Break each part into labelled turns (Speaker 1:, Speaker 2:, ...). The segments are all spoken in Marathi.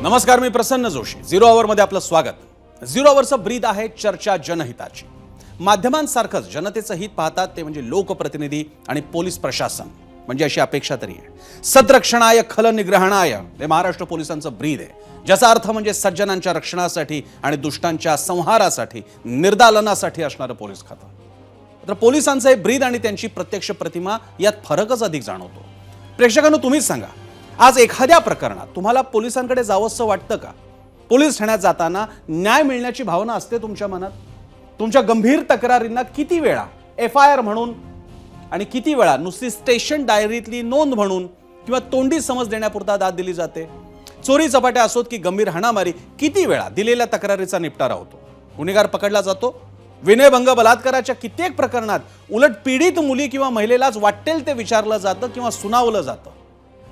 Speaker 1: नमस्कार, मी प्रसन्न जोशी. झिरो आवरमध्ये आपलं स्वागत. झिरो आवरचं ब्रीद आहे चर्चा जनहिताची. माध्यमांसारखंच जनतेचं हित पाहतात ते म्हणजे लोकप्रतिनिधी आणि पोलीस प्रशासन, म्हणजे अशी अपेक्षा तरी आहे. सद्रक्षणाय खल निग्रहणाय हे महाराष्ट्र पोलिसांचं ब्रीद आहे, ज्याचा अर्थ म्हणजे सज्जनांच्या रक्षणासाठी आणि दुष्टांच्या संहारासाठी, निर्दालनासाठी असणारं पोलीस खातं. तर पोलिसांचं हे ब्रीद आणि त्यांची प्रत्यक्ष प्रतिमा यात फरकच अधिक जाणवतो. प्रेक्षकांनो, तुम्हीच सांगा, आज एखाद्या प्रकरणात तुम्हाला पोलिसांकडे जावंसं वाटतं का? पोलीस ठाण्यात जाताना न्याय मिळण्याची भावना असते तुमच्या मनात? तुमच्या गंभीर तक्रारींना किती वेळा FIR म्हणून आणि किती वेळा नुसती स्टेशन डायरीतली नोंद म्हणून किंवा तोंडी समज देण्यापुरता दाद दिली जाते? चोरी चपाट्या असोत की गंभीर हाणामारी, किती वेळा दिलेल्या तक्रारीचा निपटारा होतो? गुन्हेगार पकडला जातो? विनयभंग बलात्काराच्या कित्येक प्रकरणात उलट पीडित मुली किंवा महिलेलाच वाटेल ते विचारलं जातं किंवा सुनावलं जातं.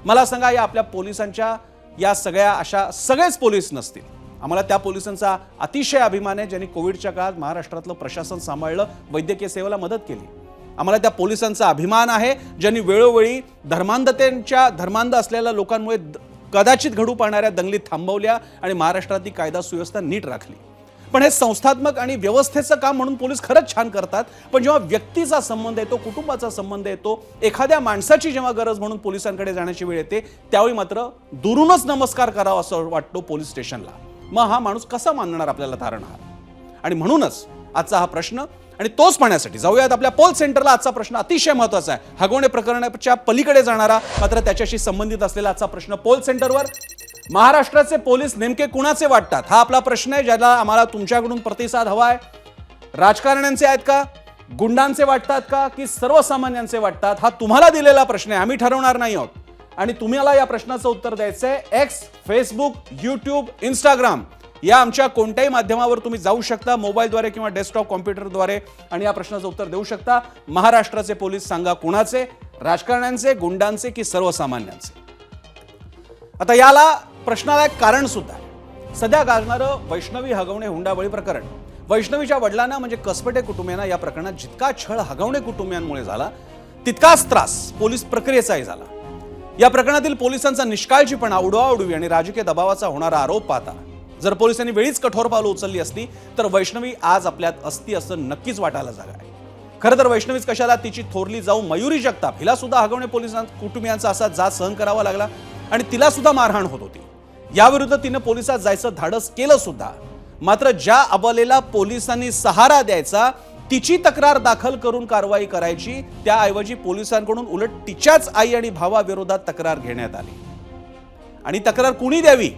Speaker 1: मला सांगा, या आपल्या पोलिसांच्या या सगळ्या अशा सगळेच पोलीस नसतील. आम्हाला त्या पोलिसांचा अतिशय अभिमान आहे, ज्यांनी कोविडच्या काळात महाराष्ट्रातलं प्रशासन सांभाळलं, वैद्यकीय सेवेला मदत केली. आम्हाला त्या पोलिसांचा अभिमान आहे, ज्यांनी वेळोवेळी धर्मांध असलेल्या लोकांमुळे कदाचित घडू पाहणाऱ्या दंगली थांबवल्या आणि महाराष्ट्रातली कायदा सुव्यवस्था नीट राखली. पण हे संस्थात्मक आणि व्यवस्थेचं काम म्हणून पोलीस खरंच छान करतात. पण जेव्हा व्यक्तीचा संबंध येतो, कुटुंबाचा संबंध येतो, एखाद्या माणसाची जेव्हा गरज म्हणून पोलिसांकडे जाण्याची वेळ येते, त्यावेळी मात्र दुरूनच नमस्कार करावा असं वाटतो पोलीस स्टेशनला. मग हा माणूस कसा मानणार आपल्याला तारणहार? आणि म्हणूनच आजचा हा प्रश्न, आणि तोच पाहण्यासाठी जाऊयात आपल्या पोल सेंटरला. आजचा प्रश्न अतिशय महत्त्वाचा आहे, हगवणे प्रकरणाच्या पलीकडे जाणारा मात्र त्याच्याशी संबंधित असलेला आजचा प्रश्न पोल सेंटरवर. महाराष्ट्राचे पोलीस नेमके कुणाचे वाटतात, हा आपला प्रश्न आहे, ज्याला आम्हाला तुमच्याकडून प्रतिसाद हवा आहे. राजकारण्यांचे आहेत का, गुंडांचे वाटतात का, की सर्वसामान्यांचे वाटतात? हा तुम्हाला दिलेला प्रश्न आहे, आम्ही ठरवणार नाही आहोत. आणि तुम्हाला या प्रश्नाचं उत्तर द्यायचं आहे. X, Facebook, YouTube, Instagram या आमच्या कोणत्याही माध्यमावर तुम्ही जाऊ शकता, मोबाईलद्वारे किंवा डेस्कटॉप कॉम्प्युटरद्वारे, आणि या प्रश्नाचं उत्तर देऊ शकता. महाराष्ट्राचे पोलीस सांगा कुणाचे, राजकारण्यांचे, गुंडांचे की सर्वसामान्यांचे? आता याला प्रश्नाला एक कारण सुद्धा आहे. सध्या गाजणारं वैष्णवी हगवणे हुंडाबळी प्रकरण. वैष्णवीच्या वडिलांना म्हणजे कसपटे कुटुंबियांना या प्रकरणात जितका छळ हगवणे कुटुंबियांमुळे झाला, तितकाच त्रास पोलीस प्रक्रियेचाही झाला. या प्रकरणातील पोलिसांचा निष्काळजीपणा, उडवाउडवी आणि राजकीय दबावाचा होणारा आरोप पाहता जर पोलिसांनी वेळीच कठोर पावलं उचलली असती तर वैष्णवी आज आपल्यात असती असं नक्कीच वाटायला जागा आहे. खरं तर वैष्णवीच कशाला, तिची थोरली जाऊ मयुरी जगताप हिला सुद्धा हगवणे कुटुंबियांचा असा जाच सहन करावा लागला आणि तिला सुद्धा मारहाण होत होती. याविरुद्ध तिनं पोलिसात जायचं धाडस केलं सुद्धा. मात्र ज्या अबलेला पोलिसांनी सहारा द्यायचा, तिची तक्रार दाखल करून कारवाई करायची, त्याऐवजी पोलिसांकडून उलट तिच्याच आई आणि भावाविरोधात तक्रार घेण्यात आली. आणि तक्रार कुणी द्यावी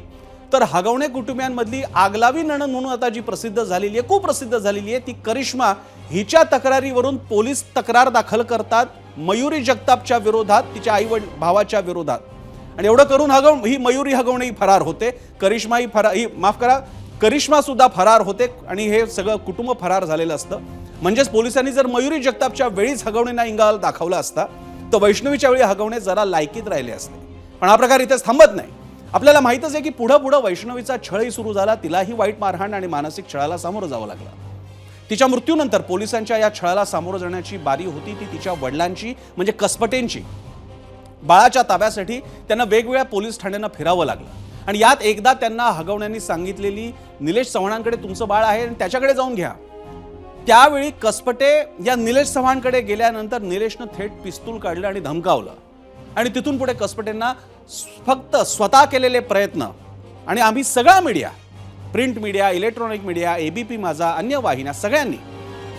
Speaker 1: तर हगवणे कुटुंबियांमधली आगलावी नणंद म्हणून आता जी प्रसिद्ध झालेली आहे, खूप प्रसिद्ध झालेली आहे, ती करिश्मा हिच्या तक्रारीवरून पोलीस तक्रार दाखल करतात मयुरी जगतापच्या विरोधात, तिच्या आई भावाच्या विरोधात. आणि एवढं करून ही मयुरी हगवणे फरार होते, करिश्मा सुद्धा फरार होते आणि हे सगळं कुटुंब फरार झालेलं असतं. म्हणजेच पोलिसांनी जर मयुरी जगतापच्या वेळीच हगवणेंना इंगाल दाखवला असता तर वैष्णवीच्या वेळी हगवणे जरा लायकीत राहिले असते. पण हा प्रकार इथेच थांबत नाही. आपल्याला माहितच आहे की पुढं वैष्णवीचा छळही सुरू झाला. तिलाही वाईट मारहाण आणि मानसिक छळाला सामोरं जावं लागलं. तिच्या मृत्यूनंतर पोलिसांच्या या छळाला सामोरं जाण्याची बारी होती ती तिच्या वडिलांची, म्हणजे कसपटेंची. बाळाच्या ताब्यासाठी त्यांना वेगवेगळ्या पोलीस ठाण्यांना फिरावं लागलं. आणि यात एकदा त्यांना हगवण्यांनी सांगितलेली, निलेश चव्हाणांकडे तुमचं बाळ आहे आणि त्याच्याकडे जाऊन घ्या. त्यावेळी कसपटे या निलेश चव्हाणकडे गेल्यानंतर निलेशनं थेट पिस्तूल काढलं आणि धमकावलं. आणि तिथून पुढे कसपटेंना फक्त स्वतः केलेले प्रयत्न, आणि आम्ही सगळा media, print media, electronic media, ABP माझा, अन्य वाहिन्या, सगळ्यांनी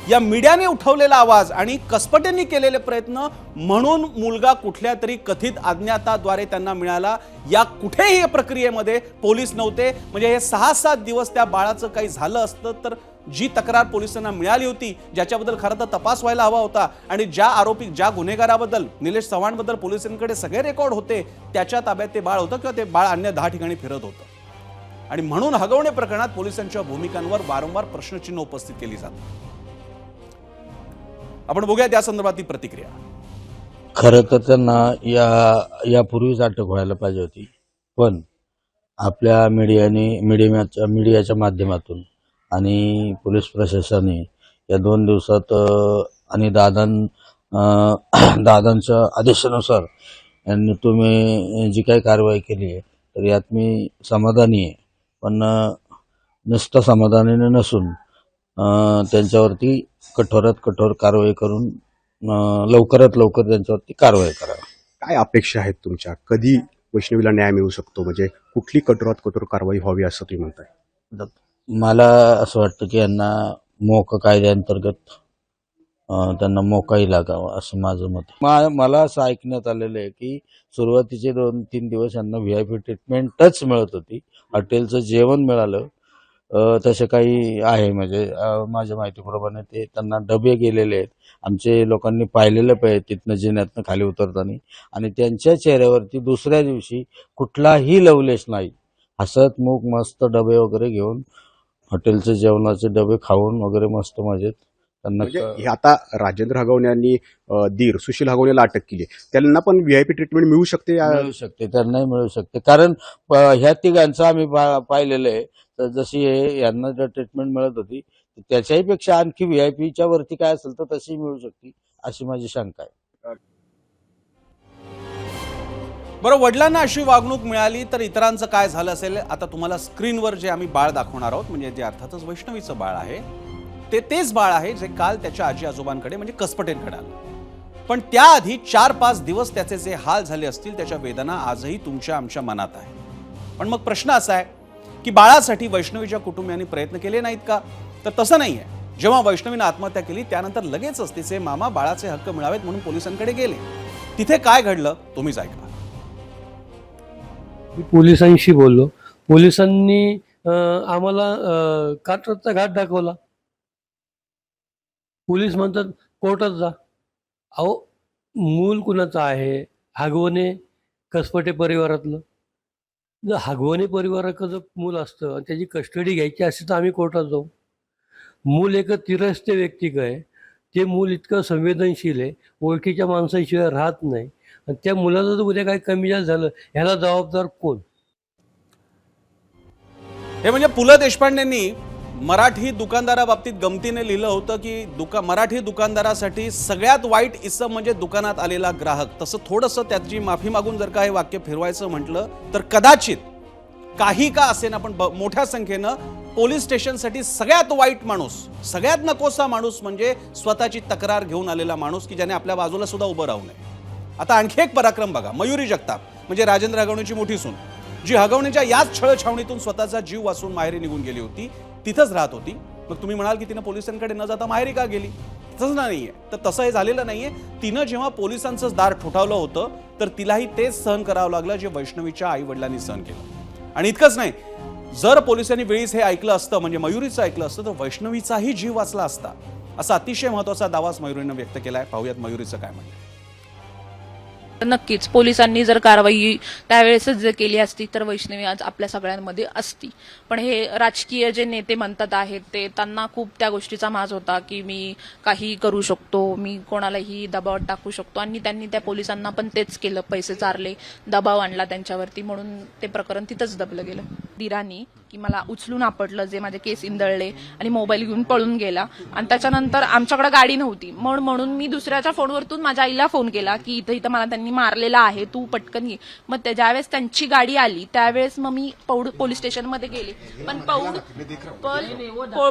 Speaker 1: या मीडियाने उठवलेला आवाज आणि कसपटेंनी केलेले प्रयत्न म्हणून मुलगा कुठल्या तरी कथित अज्ञाताद्वारे त्यांना मिळाला, या कुठेही प्रक्रियेमध्ये पोलीस नव्हते. म्हणजे हे 6-7 दिवस त्या बाळाचं काही झालं असतं तर जी तक्रार पोलिसांना मिळाली होती, ज्याच्याबद्दल खरं तर तपास व्हायला हवा होता, आणि ज्या गुन्हेगाराबद्दल, निलेश चव्हाणबद्दल पोलिसांकडे सगळे रेकॉर्ड होते, त्याच्या ताब्यात ते बाळ होतं किंवा ते बाळ अन्य 10 ठिकाणी फिरत होतं. आणि म्हणून हगवणे प्रकरणात पोलिसांच्या भूमिकांवर वारंवार प्रश्नचिन्ह उपस्थित केली जातात. आपण बघूया त्या संदर्भातली प्रतिक्रिया.
Speaker 2: खरं तर त्यांना यापूर्वीच अटक व्हायला पाहिजे होती, पण आपल्या मीडियाच्या माध्यमातून आणि पोलीस प्रशासनाने या 2 दिवसात आणि दादांच्या आदेशानुसार यांनी तुम्ही जी काही कारवाई केली आहे तर यात मी समाधानी आहे. पण नुसतं समाधानीने नसून त्यांच्यावरती कठोरात कठोर कारवाई करून लवकरात लवकर त्यांच्यावरती कारवाई करावी.
Speaker 3: काय अपेक्षा आहेत तुमच्या? कधी वैष्णवीला न्याय मिळू शकतो? म्हणजे कुठली कठोरात कठोर कारवाई व्हावी असं तुम्ही म्हणताय?
Speaker 2: मला असं वाटतं की यांना मोका कायद्याअंतर्गत त्यांना मोकाही लागावा असं माझं मत आहे. मला असं ऐकण्यात आलेलं आहे की सुरुवातीचे 2-3 दिवस यांना VIP ट्रीटमेंटच मिळत होती. हॉटेलचं जेवण मिळालं तसे काही आहे. म्हणजे माझ्या माहितीप्रमाणे ते त्यांना डबे गेलेले आहेत. आमचे लोकांनी पाहिलेलं पाहिजे तिथनं जिन्यातनं खाली उतरताना, आणि त्यांच्या चेहऱ्यावरती दुसऱ्या दिवशी कुठलाही लवलेश नाही. हसत मूक मस्त डबे वगैरे घेऊन हॉटेलचे जेवणाचे डबे खाऊन वगैरे मस्त मजेत त्यांना
Speaker 3: म्हणजे हे आता राजेंद्र हगवणे यांनी दीर सुशील हगवणेला अटक केली, त्यांना पण VIP ट्रीटमेंट मिळू शकते?
Speaker 2: मिळू शकते, त्यांनाही मिळू शकते. कारण ह्या तिघांचं आम्ही पाहिलेलं आहे. तर जशी यांना जर ट्रीटमेंट मिळत होती त्याच्याही पेक्षा आणखी VIPच्या वरती काय असेल तर तशी मिळू शकते अशी माझी शंका आहे.
Speaker 1: बरं, वडिलांना अशी वागणूक मिळाली तर इतरांचं काय झालं असेल? आता तुम्हाला स्क्रीनवर जे आम्ही बाळ दाखवणार आहोत, म्हणजे जे अर्थातच वैष्णवीचं बाळ आहे, तेच बाळ आहे जे काल त्याच्या आजी आजोबांकडे म्हणजे कसपटेंकडे आलं. पण त्याआधी 4-5 दिवस त्याचे जे हाल झाले असतील त्याच्या वेदना आजही तुमच्या आमच्या मनात आहे. पण मग प्रश्न असा आहे की बाळासाठी वैष्णवीच्या कुटुंबियांनी प्रयत्न केले नाहीत का? तर तसं नाहीये. जेव्हा वैष्णवीनं आत्महत्या केली त्यानंतर लगेचच तिचे मामा बाळाचे हक्क मिळावेत म्हणून पोलिसांकडे गेले. तिथे काय घडलं तुम्हीच ऐका.
Speaker 4: मी पोलिसांशी बोललो. पोलिसांनी आम्हाला कात्रजचा घाट दाखवला. पोलीस म्हणतात कोर्टात जा. अहो, मूल कुणाचं आहे? हगवणे कसपटे परिवारातलं. जर हगवणे परिवाराचं जर मूल असतं आणि त्याची कस्टडी घ्यायची असती तर आम्ही कोर्टात जाऊ. मूल एक तिरस्ते व्यक्तिक आहे. ते मूल इतकं संवेदनशील आहे, ओळखीच्या माणसाशिवाय राहत नाही. आणि त्या मुलाचं जर उद्या काही कमी जास्त झालं ह्याला जबाबदार कोण?
Speaker 1: हे म्हणजे पु ल देशपांडेंनी मराठी दुकानदाराबाबतीत गमतीने लिहिलं होतं की मराठी दुकानदारासाठी सगळ्यात वाईट इसम म्हणजे दुकानात आलेला ग्राहक. तसं थोडंसं त्याची माफी मागून जर का हे वाक्य फिरवायचं म्हटलं तर कदाचित काही का असेना पण मोठ्या संख्येनं पोलीस स्टेशनसाठी सगळ्यात वाईट माणूस, सगळ्यात नकोसा माणूस म्हणजे स्वतःची तक्रार घेऊन आलेला माणूस की ज्याने आपल्या बाजूला सुद्धा उभं राहू नये. आता आणखी एक पराक्रम बघा. मयुरी जगताप म्हणजे राजेंद्र हगवणेची मोठी सून, जी हगवणेच्या याच छळछावणीतून स्वतःचा जीव वाचून माहेरी निघून गेली होती, तिथंच राहत होती. मग तुम्ही म्हणाल की तिनं पोलिसांकडे न जाता माहेरी का गेली? तसंच नाहीये. तर तसं हे झालेलं नाहीये. तिनं जेव्हा पोलिसांचं दार ठोठावलं होतं तर तिलाही तेच सहन करावं लागलं जे वैष्णवीच्या आई वडिलांनी सहन केलं. आणि इतकंच नाही, जर पोलिसांनी वेळीच हे ऐकलं असतं, म्हणजे मयुरीचं ऐकलं असतं, तर वैष्णवीचाही जीव वाचला असता. असा अतिशय महत्वाचा दावाच मयुरीनं व्यक्त केलाय. पाहूयात मयुरीचं काय म्हणणं.
Speaker 5: नक्कीच पोलिसांनी जर कारवाई त्यावेळेसच जर केली असती तर वैष्णवी आज आपल्या सगळ्यांमध्ये असती. पण हे राजकीय जे नेते म्हणतात आहेत ते, त्यांना खूप त्या गोष्टीचा माज होता की मी काही करू शकतो, मी कोणालाही दबावात टाकू शकतो. आणि त्यांनी त्या पोलिसांना पण तेच केलं, पैसे चारले, दबाव आणला त्यांच्यावरती, म्हणून ते प्रकरण तिथंच दबलं गेलं. दिरानी की मला उचलून आपटलं, जे माझे केस इंदळले आणि मोबाईल घेऊन पळून गेला. आणि त्याच्यानंतर आमच्याकडे गाडी नव्हती, म्हणून मी दुसऱ्याच्या फोनवरतून माझ्या आईला फोन केला की इथं मला त्यांनी मारलेला आहे, तू पटकन ये. मग ज्यावेळेस त्यांची गाडी आली त्यावेळेस मग मी पौड पोलीस स्टेशनमध्ये गेले. पण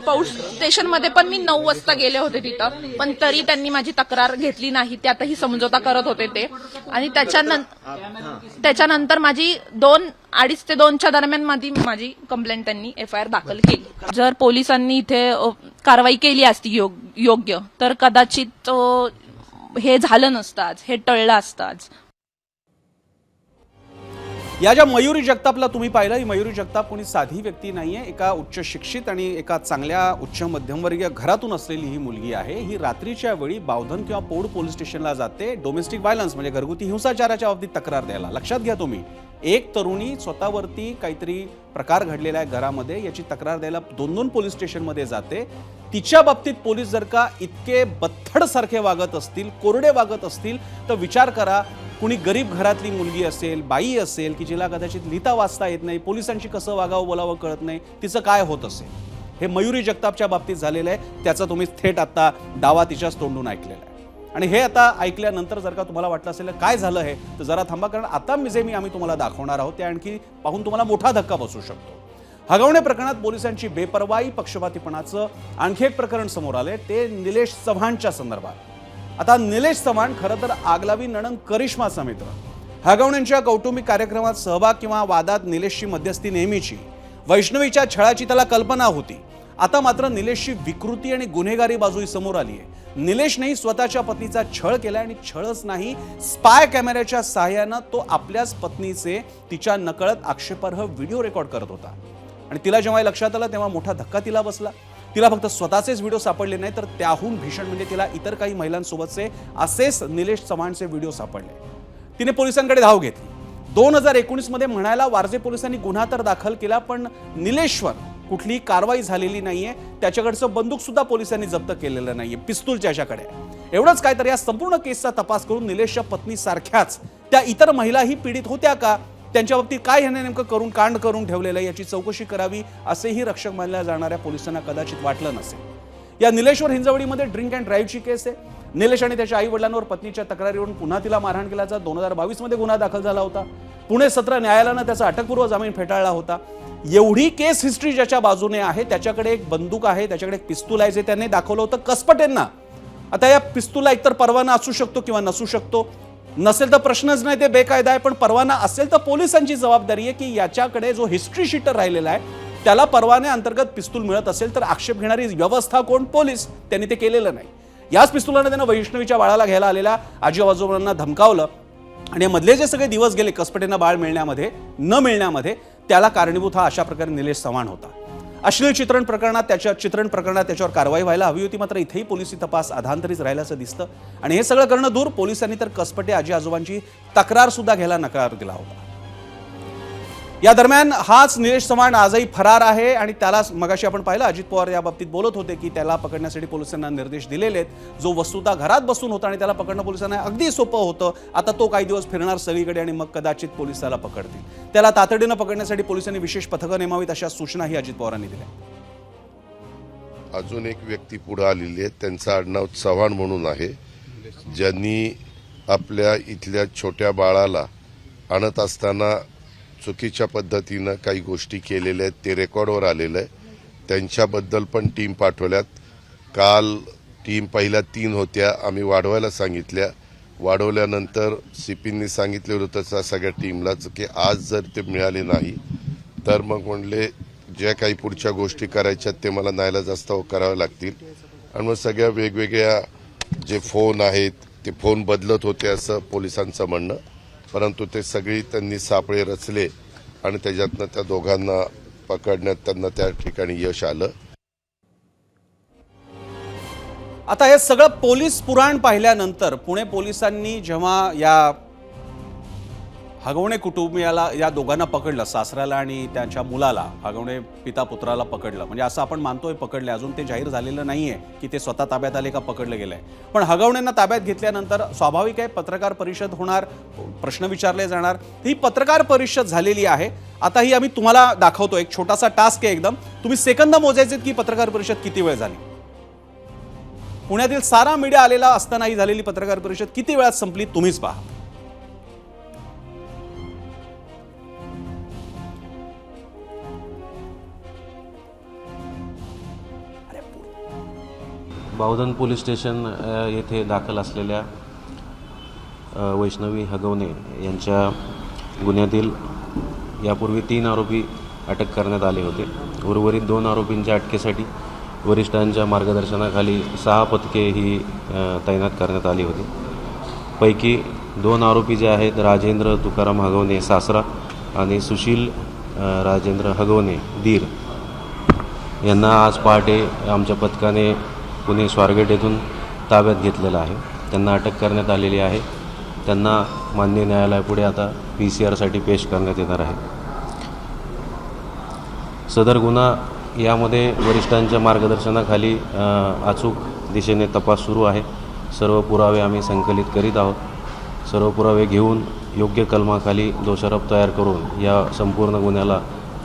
Speaker 5: पौड स्टेशनमध्ये पण मी 9 वाजता गेले होते तिथं, पण तरी त्यांनी माझी तक्रार घेतली नाही. त्यातही समझोता करत होते ते. आणि त्याच्यानंतर माझी 2:30 ते 2च्या दरम्यान माझी कंप्लेंट त्यांनी FIR दाखल केली. जर पोलिसांनी इथे कारवाई केली असती योग्य तर कदाचित हे झालं नसतं आज, हे टळलं असतं आज.
Speaker 1: या ज्या मयुरी जगतापला तुम्ही पाहिलं, ही मयुरी जगताप कोणी साधी व्यक्ती नाहीये. एका उच्च शिक्षित आणि एका चांगल्या उच्च मध्यमवर्गीय घरातून असलेली ही मुलगी आहे. ही रात्रीच्या वेळी बावधन किंवा पौड पोलीस स्टेशनला जाते डोमेस्टिक व्हायलन्स म्हणजे घरगुती हिंसाचाराच्या बाबतीत तक्रार द्यायला. लक्षात घ्या तुम्ही, एक तरुणी स्वतःवरती काहीतरी प्रकार घडलेला आहे घरामध्ये याची तक्रार द्यायला 2-2 पोलीस स्टेशनमध्ये जाते. तिच्या बाबतीत पोलीस जर का इतके बत्थडसारखे वागत असतील, कोरडे वागत असतील, तर विचार करा कुणी गरीब घरातली मुलगी असेल, बाई असेल की जिला कदाचित लिहिता वाचता येत नाही, पोलिसांशी कसं वागावं बोलावं कळत नाही, तिचं काय होत असेल. हे मयुरी जगतापच्या बाबतीत झालेलं आहे. त्याचा तुम्ही थेट आता दावा तिच्याच तोंडून ऐकलेला आहे. आणि हे आता ऐकल्यानंतर जर का तुम्हाला वाटलं असेल काय झालं हे, तर जरा थांबा, कारण आता आम्ही तुम्हाला दाखवणार आहोत ते आणखी पाहून तुम्हाला मोठा धक्का बसू शकतो. हगवणे प्रकरणात पोलिसांची बेपर्वाई, पक्षपातीपणाचं आणखी एक प्रकरण समोर आले, ते निलेश चव्हाणच्या संदर्भात. आता निलेश चव्हाण खरं तर आगलावी नणंद करिश्माचा मित्र. हगवण्यांच्या कौटुंबिक कार्यक्रमात सहभाग किंवा वादात निलेशची मध्यस्थी नेहमीची. वैष्णवीच्या छळाची त्याला कल्पना होती. आता मात्र निलेशची विकृती आणि गुन्हेगारी बाजूही समोर आली आहे. निलेशनेही स्वतःच्या पत्नीचा छळ केला आणि छळच नाही, स्पाय कॅमेऱ्याच्या सहाय्यानं तो आपल्याच पत्नीचे तिच्या नकळत आक्षेपार्ह व्हिडिओ रेकॉर्ड करत होता. आणि तिला जेव्हा लक्षात आलं तेव्हा मोठा धक्का तिला बसला. तिला फक्त स्वतःचेच व्हिडिओ सापडले नाही, तर त्याहून भीषण म्हणजे तिला इतर काही महिलांसोबतचे असेच निलेश चव्हाणचे व्हिडिओ सापडले. तिने पोलिसांकडे धाव घेतली. 2019 मध्ये म्हणायला वारजे पोलिसांनी गुन्हा तर दाखल केला, पण निलेशवर कुठलीही कारवाई झालेली नाहीये. त्याच्याकडचं बंदूक सुद्धा पोलिसांनी जप्त केलेलं नाहीये, पिस्तूल त्याच्याकडे. एवढंच काय तर या संपूर्ण केसचा तपास करून निलेशच्या पत्नीसारख्याच त्या इतर महिलाही पीडित होत्या का, त्यांच्या बाबतीत काय ह्याने नेमकं करून कांड करून ठेवलेलं आहे याची चौकशी करावी, असेही रक्षक मानल्या जाणाऱ्या पोलिसांना कदाचित वाटलं नसेल. या निलेशवर हिंजवडीमध्ये ड्रिंक अँड ड्राईव्हची केस आहे. निलेश आणि त्याच्या आई वडिलांवर पत्नीच्या तक्रारीवरून पुन्हा तिला मारहाण केल्याचा 2022 मध्ये गुन्हा दाखल झाला होता. पुणे सत्र न्यायालयानं त्याचा अटकपूर्व जामीन फेटाळला होता. एवढी केस हिस्ट्री ज्याच्या बाजूने आहे, त्याच्याकडे एक बंदूक आहे, त्याच्याकडे एक पिस्तूल आहे, जे त्याने दाखवलं होतं कसपटेंना. आता या पिस्तूलला एकतर परवाना असू शकतो किंवा नसू शकतो. नसेल तर प्रश्नच नाही, ते बेकायदा आहे. पण परवाना असेल तर पोलिसांची जबाबदारी आहे की याच्याकडे जो हिस्ट्री शीटर राहिलेला आहे त्याला परवाने अंतर्गत पिस्तूल मिळत असेल तर आक्षेप घेणारी व्यवस्था कोण, पोलीस. त्यांनी ते केलेलं नाही. याच पिस्तुलाने त्यानं वैष्णवीच्या बाळाला घ्यायला आलेल्या आजी आजोबांना धमकावलं आणि मधले जे सगळे दिवस गेले कसपटेंना बाळ मिळण्यामध्ये न मिळण्यामध्ये, त्याला कारणीभूत हा अशा प्रकारे निलेश चव्हाण होता. अश्लील चित्रण प्रकरणात त्याच्यावर कारवाई व्हायला हवी होती, मात्र इथेही पोलिसी तपास अधांतरीच राहिल्याचं दिसतं. आणि हे सगळं करणं दूर, पोलिसांनी तर कसपटे आजी आजोबांची तक्रार सुद्धा घ्यायला नकार दिला होता. या दरम्यान हाच निलेश चव्हाण आजही फरार आहे आणि त्याला मगाशी आपण पाहिलं, अजित पवार या बाबतीत बोलत होते की त्याला पकडण्यासाठी पोलिसांना निर्देश दिलेले आहेत. जो वस्तुतः घरात बसून होता आणि त्याला पकडणं पोलिसांना अगदी सोपं होतं. आता तो काही दिवस फिरणार सगळीकडे आणि मग कदाचित पोलीस त्याला पकडतील. त्याला तातडीनं पकडण्यासाठी पोलिसांनी विशेष पथकं नेमावीत, अशा सूचनाही अजित पवारांनी दिल्या.
Speaker 6: अजून एक व्यक्ती पुढे आलेली आहे, त्यांचं आडनाव चव्हाण म्हणून आहे, ज्यांनी आपल्या इथल्या छोट्या बाळाला आणत असताना चुकीच्या पद्धतीनं काही गोष्टी केलेल्या आहेत. ते रेकॉर्डवर आलेलं आहे. त्यांच्याबद्दल पण टीम पाठवल्यात. काल टीम पहिल्या 3 होत्या, आम्ही वाढवायला सांगितल्या. वाढवल्यानंतर CPंनी सांगितलं होतं त्या सगळ्या टीमलाच की आज जर ते मिळाले नाही तर मग म्हणले ज्या काही पुढच्या गोष्टी करायच्या ते मला नाईलाजास्तव कराव्या लागतील. आणि मग सगळ्या वेगवेगळ्या जे फोन आहेत ते फोन बदलत होते असं पोलिसांचं म्हणणं. परंतु ते सगळी त्यांनी सापळे रचले आणि त्याच्यातनं त्या दोघांना पकडण्यात त्यांना त्या ठिकाणी यश आलं.
Speaker 1: आता हे सगळं पोलीस पुराण पाहिल्यानंतर पुणे पोलिसांनी जेव्हा या हगवणे कुटुंबियाला, या दोघांना पकडलं, सासऱ्याला आणि त्यांच्या मुलाला, हगवणे पिता पुत्राला पकडलं, म्हणजे असं आपण मानतोय पकडले, अजून ते जाहीर झालेलं नाहीये की ते स्वतः ताब्यात आले का पकडले गेले. पण हगवणेंना ताब्यात घेतल्यानंतर स्वाभाविक आहे पत्रकार परिषद होणार, प्रश्न विचारले जाणार. ही पत्रकार परिषद झालेली आहे. आता ही आम्ही तुम्हाला दाखवतो, एक छोटासा टास्क आहे एकदम. तुम्ही सेकंद मोजायचे की पत्रकार परिषद किती वेळ झाली. पुण्यातील सारा मीडिया आलेला असतानाही झालेली पत्रकार परिषद किती वेळात संपली तुम्हीच पहा.
Speaker 7: बावधन पोलीस स्टेशन येथे दाखल असलेल्या वैष्णवी हगवणे यांच्या गुन्ह्यातील यापूर्वी 3 आरोपी अटक करण्यात आले होते. उर्वरित 2 आरोपींच्या अटकेसाठी वरिष्ठांच्या मार्गदर्शनाखाली 6 पथके ही तैनात करण्यात आली होती. पैकी 2 आरोपी जे आहेत, राजेंद्र तुकाराम हगवणे सासरा आणि सुशील राजेंद्र हगवणे दीर, यांना आज पहाटे आमच्या पथकाने पुणे स्वारगेट येथून ताब्यात घेतलेला आहे. त्यांना अटक करण्यात आलेली आहे. त्यांना माननीय न्यायालयापुढे आता PCR पेश करण्यात येणार आहे. सदर गुन्हा यामध्ये वरिष्ठांच्या मार्गदर्शनाखाली अचूक दिशेने तपास सुरू आहे. सर्व पुरावे आम्ही संकलित करीत आहोत. सर्व पुरावे घेऊन योग्य कलमाखाली दोषारोप तयार करून या संपूर्ण गुन्ह्याला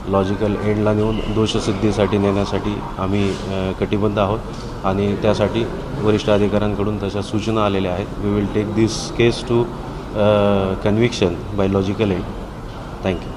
Speaker 7: लॉजिकल एंडला नेऊन दोषसिद्धीसाठी नेण्यासाठी आम्ही कटिबद्ध आहोत आणि त्यासाठी वरिष्ठ अधिकाऱ्यांकडून तशा सूचना आलेल्या आहेत. We will take this case to conviction by logical end. Thank you.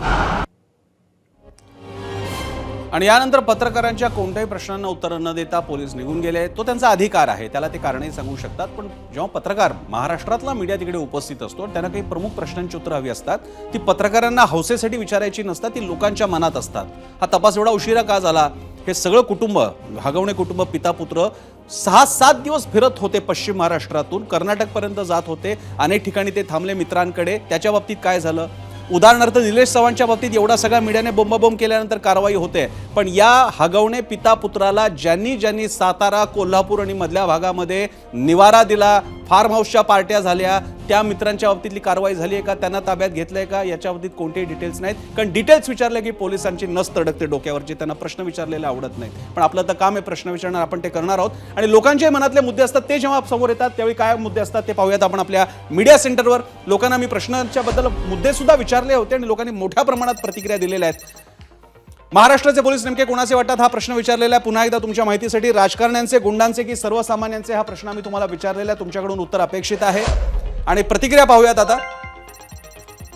Speaker 1: आणि यानंतर पत्रकारांच्या कोणत्याही प्रश्नांना उत्तर न देता पोलीस निघून गेले. तो त्यांचा अधिकार आहे, त्याला ते कारणही सांगू शकतात. पण जेव्हा पत्रकार महाराष्ट्रातला मीडिया तिकडे उपस्थित असतो, त्यांना काही प्रमुख प्रश्नांची उत्तरं हवी असतात. ती पत्रकारांना हौसेसाठी विचारायची नसतात, ती लोकांच्या मनात असतात. हा तपास एवढा उशिरा का झाला? हे सगळं कुटुंब, हगवणे कुटुंब, पिता पुत्र 6-7 दिवस फिरत होते पश्चिम महाराष्ट्रातून, कर्नाटकपर्यंत जात होते. अनेक ठिकाणी ते थांबले मित्रांकडे. त्याच्या बाबतीत काय झालं? उदाहरणार्थ निलेश चव्हाणच्या बाबतीत एवढा सगळा मीडियाने बोंबाबोंब केल्यानंतर कारवाई होते. पण या हगवणे पिता पुत्राला ज्यांनी सातारा, कोल्हापूर आणि मधल्या भागामध्ये निवारा दिला, फार्म हाऊसच्या पार्ट्या झाल्या, त्या मित्रांच्या बाबतीतली कारवाई झाली आहे का? त्यांना ताब्यात घेतलंय का? याच्या बाबतीत कोणतेही डिटेल्स नाहीत. कारण डिटेल्स विचारले की पोलिसांची नस तडकते डोक्यावरची. त्यांना प्रश्न विचारलेले आवडत नाहीत. पण आपलं तर काम आहे प्रश्न विचारणार, आपण ते करणार आहोत. आणि लोकांच्या मनातले मुद्दे असतात ते जेव्हा समोर येतात त्यावेळी काय मुद्दे असतात ते पाहूयात आपण आपल्या मीडिया सेंटरवर. लोकांना मी प्रश्नांच्या बद्दल मुद्दे सुद्धा विचारले होते आणि लोकांनी मोठ्या प्रमाणात प्रतिक्रिया दिलेल्या आहेत. महाराष्ट्राचे पोलीस नेमके कोणाचे वाटतात हा प्रश्न विचारलेला आहे. पुन्हा एकदा तुमच्या माहितीसाठी, राजकारण्यांचे, गुंडांचे की सर्वसामान्यांचे, हा प्रश्न आम्ही तुम्हाला विचारलेला आहे. तुमच्याकडून उत्तर अपेक्षित आहे. आणि प्रतिक्रिया पाहूयात आता.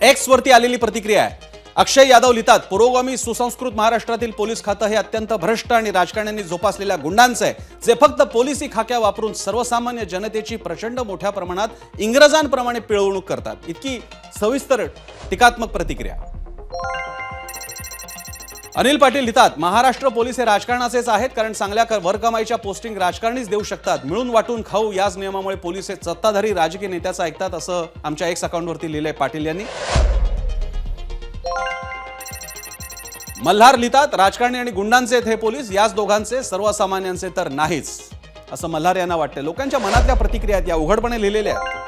Speaker 1: एक्स वरती आलेली प्रतिक्रिया आहे. अक्षय यादव लिहितात, पुरोगामी सुसंस्कृत महाराष्ट्रातील पोलीस खातं हे अत्यंत भ्रष्ट आणि राजकारण्यांनी जोपासलेल्या गुंडांचं आहे, जे फक्त पोलिसी खाक्या वापरून सर्वसामान्य जनतेची प्रचंड मोठ्या प्रमाणात इंग्रजांप्रमाणे पिळवणूक करतात. इतकी सविस्तर टीकात्मक प्रतिक्रिया. अनिल पाटील लिहितात, महाराष्ट्र पोलीस हे राजकारणाचेच आहेत, कारण चांगल्या वरकमाईच्या पोस्टिंग राजकारणीच देऊ शकतात. मिळून वाटून खाऊ याच नियमामुळे पोलीस हे सत्ताधारी राजकीय नेत्याचं ऐकतात, असं आमच्या एक्स अकाउंटवरती लिहिलंय पाटील यांनी. मल्हार लिहितात, राजकारणी आणि गुंडांचे हे पोलीस, याच दोघांचे, सर्वसामान्यांचे तर नाहीच, असं मल्हार यांना वाटतं. लोकांच्या मनातल्या प्रतिक्रिया आहेत, या उघडपणे लिहिलेल्या आहेत.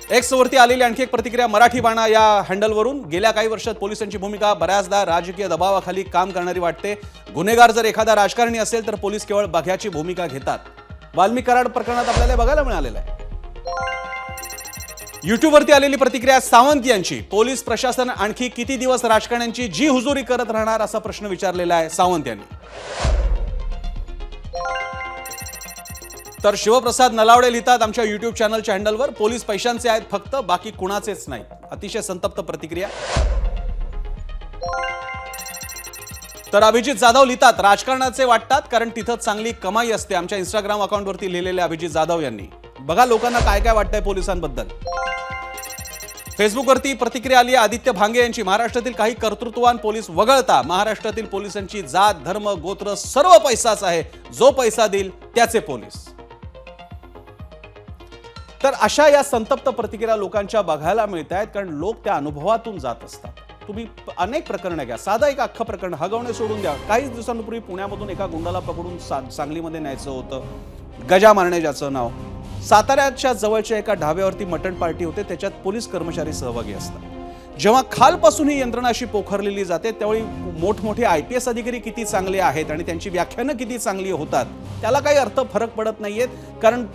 Speaker 1: एक्स वरती आलेली आणखी एक प्रतिक्रिया मराठी बाणा या हँडलवरून, गेल्या काही वर्षात पोलिसांची भूमिका बऱ्याचदा राजकीय दबावाखाली काम करणारी वाटते. गुन्हेगार जर एखादा राजकारणी असेल तर पोलीस केवळ बघ्याची भूमिका घेतात. वाल्मिक कराड प्रकरणात आपल्याला बघायला मिळालेलं आहे. युट्यूबवरती आलेली प्रतिक्रिया सावंत यांची, पोलीस प्रशासन आणखी किती दिवस राजकारण्यांची जी हुजुरी करत राहणार, असा प्रश्न विचारलेला आहे सावंत यांनी. तर शिवप्रसाद नलावडे लिहितात आमच्या युट्यूब चॅनलच्या हँडलवर, पोलीस पैशांचे आहेत फक्त, बाकी कुणाचेच नाहीत. अतिशय संतप्त प्रतिक्रिया. तर अभिजित जाधव लिहितात, राजकारणाचे वाटतात कारण तिथं चांगली कमाई असते. आमच्या इंस्टाग्राम अकाउंटवरती लिहिलेले अभिजित जाधव यांनी. बघा लोकांना काय काय वाटतंय पोलिसांबद्दल. फेसबुकवरती प्रतिक्रिया आली आहे आदित्य भांगे यांची, महाराष्ट्रातील काही कर्तृत्ववान पोलीस वगळता महाराष्ट्रातील पोलिसांची जात, धर्म, गोत्र सर्व पैसाच आहे, जो पैसा देईल त्याचे पोलीस. तर अशा या संतप्त प्रतिक्रिया लोकांच्या बघायला मिळत आहेत, कारण लोक त्या अनुभवातून जात असतात. तुम्ही अनेक प्रकरणं घ्या, साधा एक अख्खं प्रकरण हगवणे सोडून द्या. काहीच दिवसांपूर्वी पुण्यामधून एका गुंडाला पकडून सांगलीमध्ये न्यायचं होतं, गजा मारणे ज्याचं नाव. साताऱ्याच्या जवळच्या एका ढाब्यावरती मटण पार्टी होते, त्याच्यात पोलीस कर्मचारी सहभागी असतात. जेव्हा खालपासून ही यंत्रणा अशी पोखरलेली जाते त्यावेळी मोठमोठे IPS अधिकारी किती चांगले आहेत आणि त्यांची व्याख्यानं किती चांगली होतात त्याला काही अर्थ फरक पडत नाहीयेत. कारण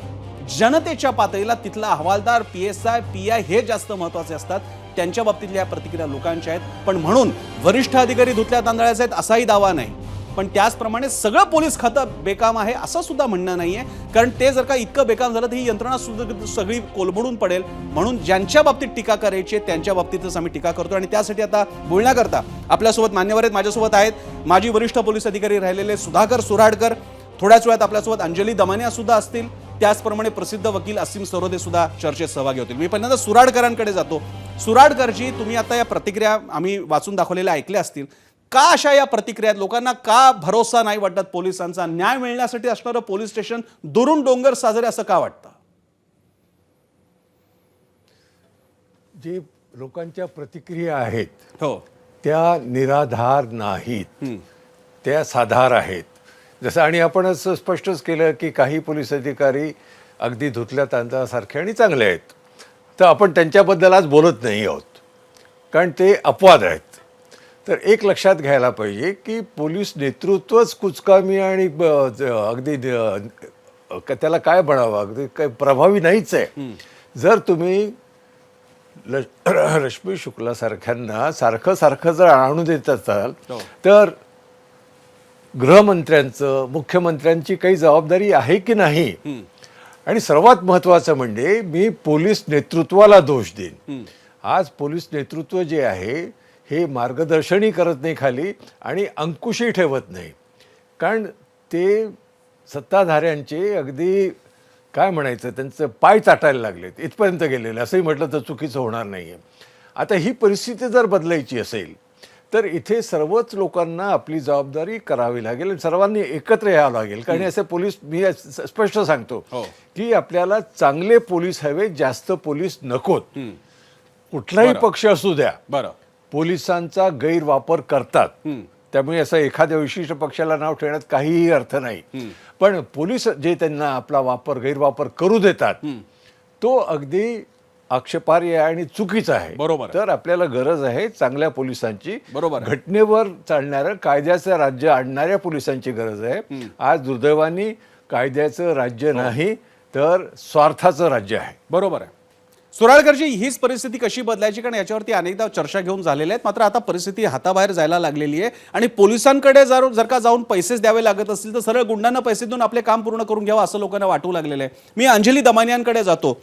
Speaker 1: जनतेच्या पातळीला तिथला हवालदार, PSI, PI हे जास्त महत्वाचे असतात. त्यांच्या बाबतीतल्या प्रतिक्रिया लोकांच्या आहेत. पण म्हणून वरिष्ठ अधिकारी धुतल्या तांदळाचे आहेत असाही दावा नाही. पण त्याचप्रमाणे सगळं पोलीस खातं बेकाम आहे असं सुद्धा म्हणणं नाहीये. कारण ते जर का इतकं बेकाम झालं तर ही यंत्रणा सुद्धा सगळी कोलमडून पडेल. म्हणून ज्यांच्या बाबतीत टीका करायची आहे त्यांच्या बाबतीतच आम्ही टीका करतो. आणि त्यासाठी आता बोलण्याकरता आपल्यासोबत मान्यवर आहेत, माझ्यासोबत आहेत माजी वरिष्ठ पोलीस अधिकारी राहिलेले सुधाकर सुराडकर, थोड्याच वेळात आपल्यासोबत अंजली दमानिया सुद्धा असतील, त्याचप्रमाणे प्रसिद्ध वकील असीम सरोदे सुद्धा चर्चेत सहभागी होतील. मी पहिल्यांदा सुराडकरांकडे जातो. सुराडकरजी, तुम्ही आता या प्रतिक्रिया आम्ही वाचून दाखवलेल्या ऐकल्या असतील, का अशा या प्रतिक्रिया लोकांना का भरोसा नाही वाटत पोलिसांचा? न्याय मिळण्यासाठी असणारं पोलीस स्टेशन दुरून डोंगर साजरे असं का वाटतं?
Speaker 8: जे लोकांच्या प्रतिक्रिया आहेत
Speaker 1: हो,
Speaker 8: त्या निराधार नाहीत, त्या साधार आहेत. जसं आणि आपण असं स्पष्टच केलं की काही पोलीस अधिकारी अगदी धुतल्या तांदळासारखे आणि चांगले आहेत, तर आपण त्यांच्याबद्दल आज बोलत नाही आहोत कारण ते अपवाद आहेत. तर एक लक्षात घ्यायला पाहिजे की पोलीस नेतृत्वच कुचकामी आणि अगदी त्याला काय म्हणावं, अगदी काही प्रभावी नाहीच आहे. जर तुम्ही रश्मी शुक्लासारख्यांना सारखं सारखं जर आणून देत असाल
Speaker 1: हो.
Speaker 8: तर गृहमंत्र्यांचं, मुख्यमंत्र्यांची काही जबाबदारी आहे की नाही? आणि सर्वात महत्त्वाचं म्हणजे मी पोलीस नेतृत्वाला दोष देईन. आज पोलीस नेतृत्व जे आहे हे मार्गदर्शनही करत नाही खाली आणि अंकुशही ठेवत नाही. कारण ते सत्ताधाऱ्यांचे अगदी काय म्हणायचं, त्यांचं पाय चाटायला लागलेत, इथपर्यंत गेलेले, असंही म्हटलं तर चुकीचं होणार नाही आहे. आता ही परिस्थिती जर बदलायची असेल तर इथे सर्वच लोकांना आपली जबाबदारी करावी लागेल, सर्वांनी एकत्र यावं लागेल. कारण असे पोलीस, मी स्पष्ट सांगतो की आपल्याला चांगले पोलीस हवे, जास्त पोलीस नकोत. कुठलाही पक्ष असू द्या, पोलिसांचा गैरवापर करतात. त्यामुळे असं एखाद्या विशिष्ट पक्षाला नाव ठेवण्यात काहीही अर्थ नाही. पण पोलीस जे त्यांना आपला गैरवापर करू देतात तो अगदी आक्षेपार्ह आणि चुकीचा आहे. तर आपल्याला गरज आहे चांगल्या पोलिसांची, घटनेवर चालणाऱ्या कायद्याचं राज्य आणणाऱ्या पोलिसांची गरज आहे. आज दुर्दैवाने कायद्याचं राज्य नाही तर स्वार्थाचं राज्य आहे.
Speaker 1: बरोबर आहे. सुराळकरजी, हीच परिस्थिती कशी बदलायची? कारण याच्यावरती अनेकदा चर्चा घेऊन झालेल्या आहेत, मात्र आता परिस्थिती हाताबाहेर जायला लागलेली आहे आणि पोलिसांकडे जर का जाऊन पैसेच द्यावे लागत असतील तर सरळ गुंडांना पैसे देऊन आपले काम पूर्ण करून घ्यावं असं लोकांना वाटू लागलेलं आहे. मी अंजली दमानियांकडे जातो.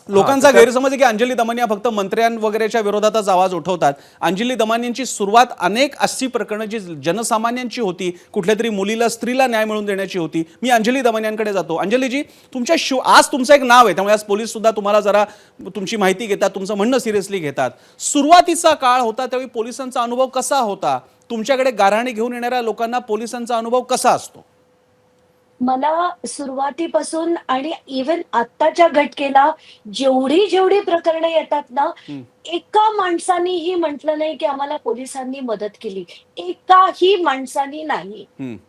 Speaker 1: लोकांचा गैरसमज आहे की अंजली दमानिया फक्त मंत्र्यां वगैरेच्या विरोधातच आवाज उठवतात. अंजली दमानियांची सुरुवात अनेक अशी प्रकरणं जी जनसामान्यांची होती, कुठल्या तरी मुलीला, स्त्रीला न्याय मिळवून देण्याची होती. मी अंजली दमानियांकडे जातो. अंजलीजी, आज तुमचं एक नाव आहे, त्यामुळे आज पोलीस सुद्धा तुम्हाला जरा तुमची माहिती घेतात, तुमचं म्हणणं सिरियसली घेतात. सुरुवातीचा काळ होता त्यावेळी पोलिसांचा अनुभव कसा होता? तुमच्याकडे गाऱ्हाणे घेऊन येणाऱ्या लोकांना पोलिसांचा अनुभव कसा असतो?
Speaker 9: मला सुरुवातीपासून आणि इव्हन आत्ताच्या घटकेला जेवढी प्रकरणं येतात ना, एका माणसानीही म्हटलं नाही की आम्हाला पोलिसांनी मदत केली. एकाही माणसानी नाही.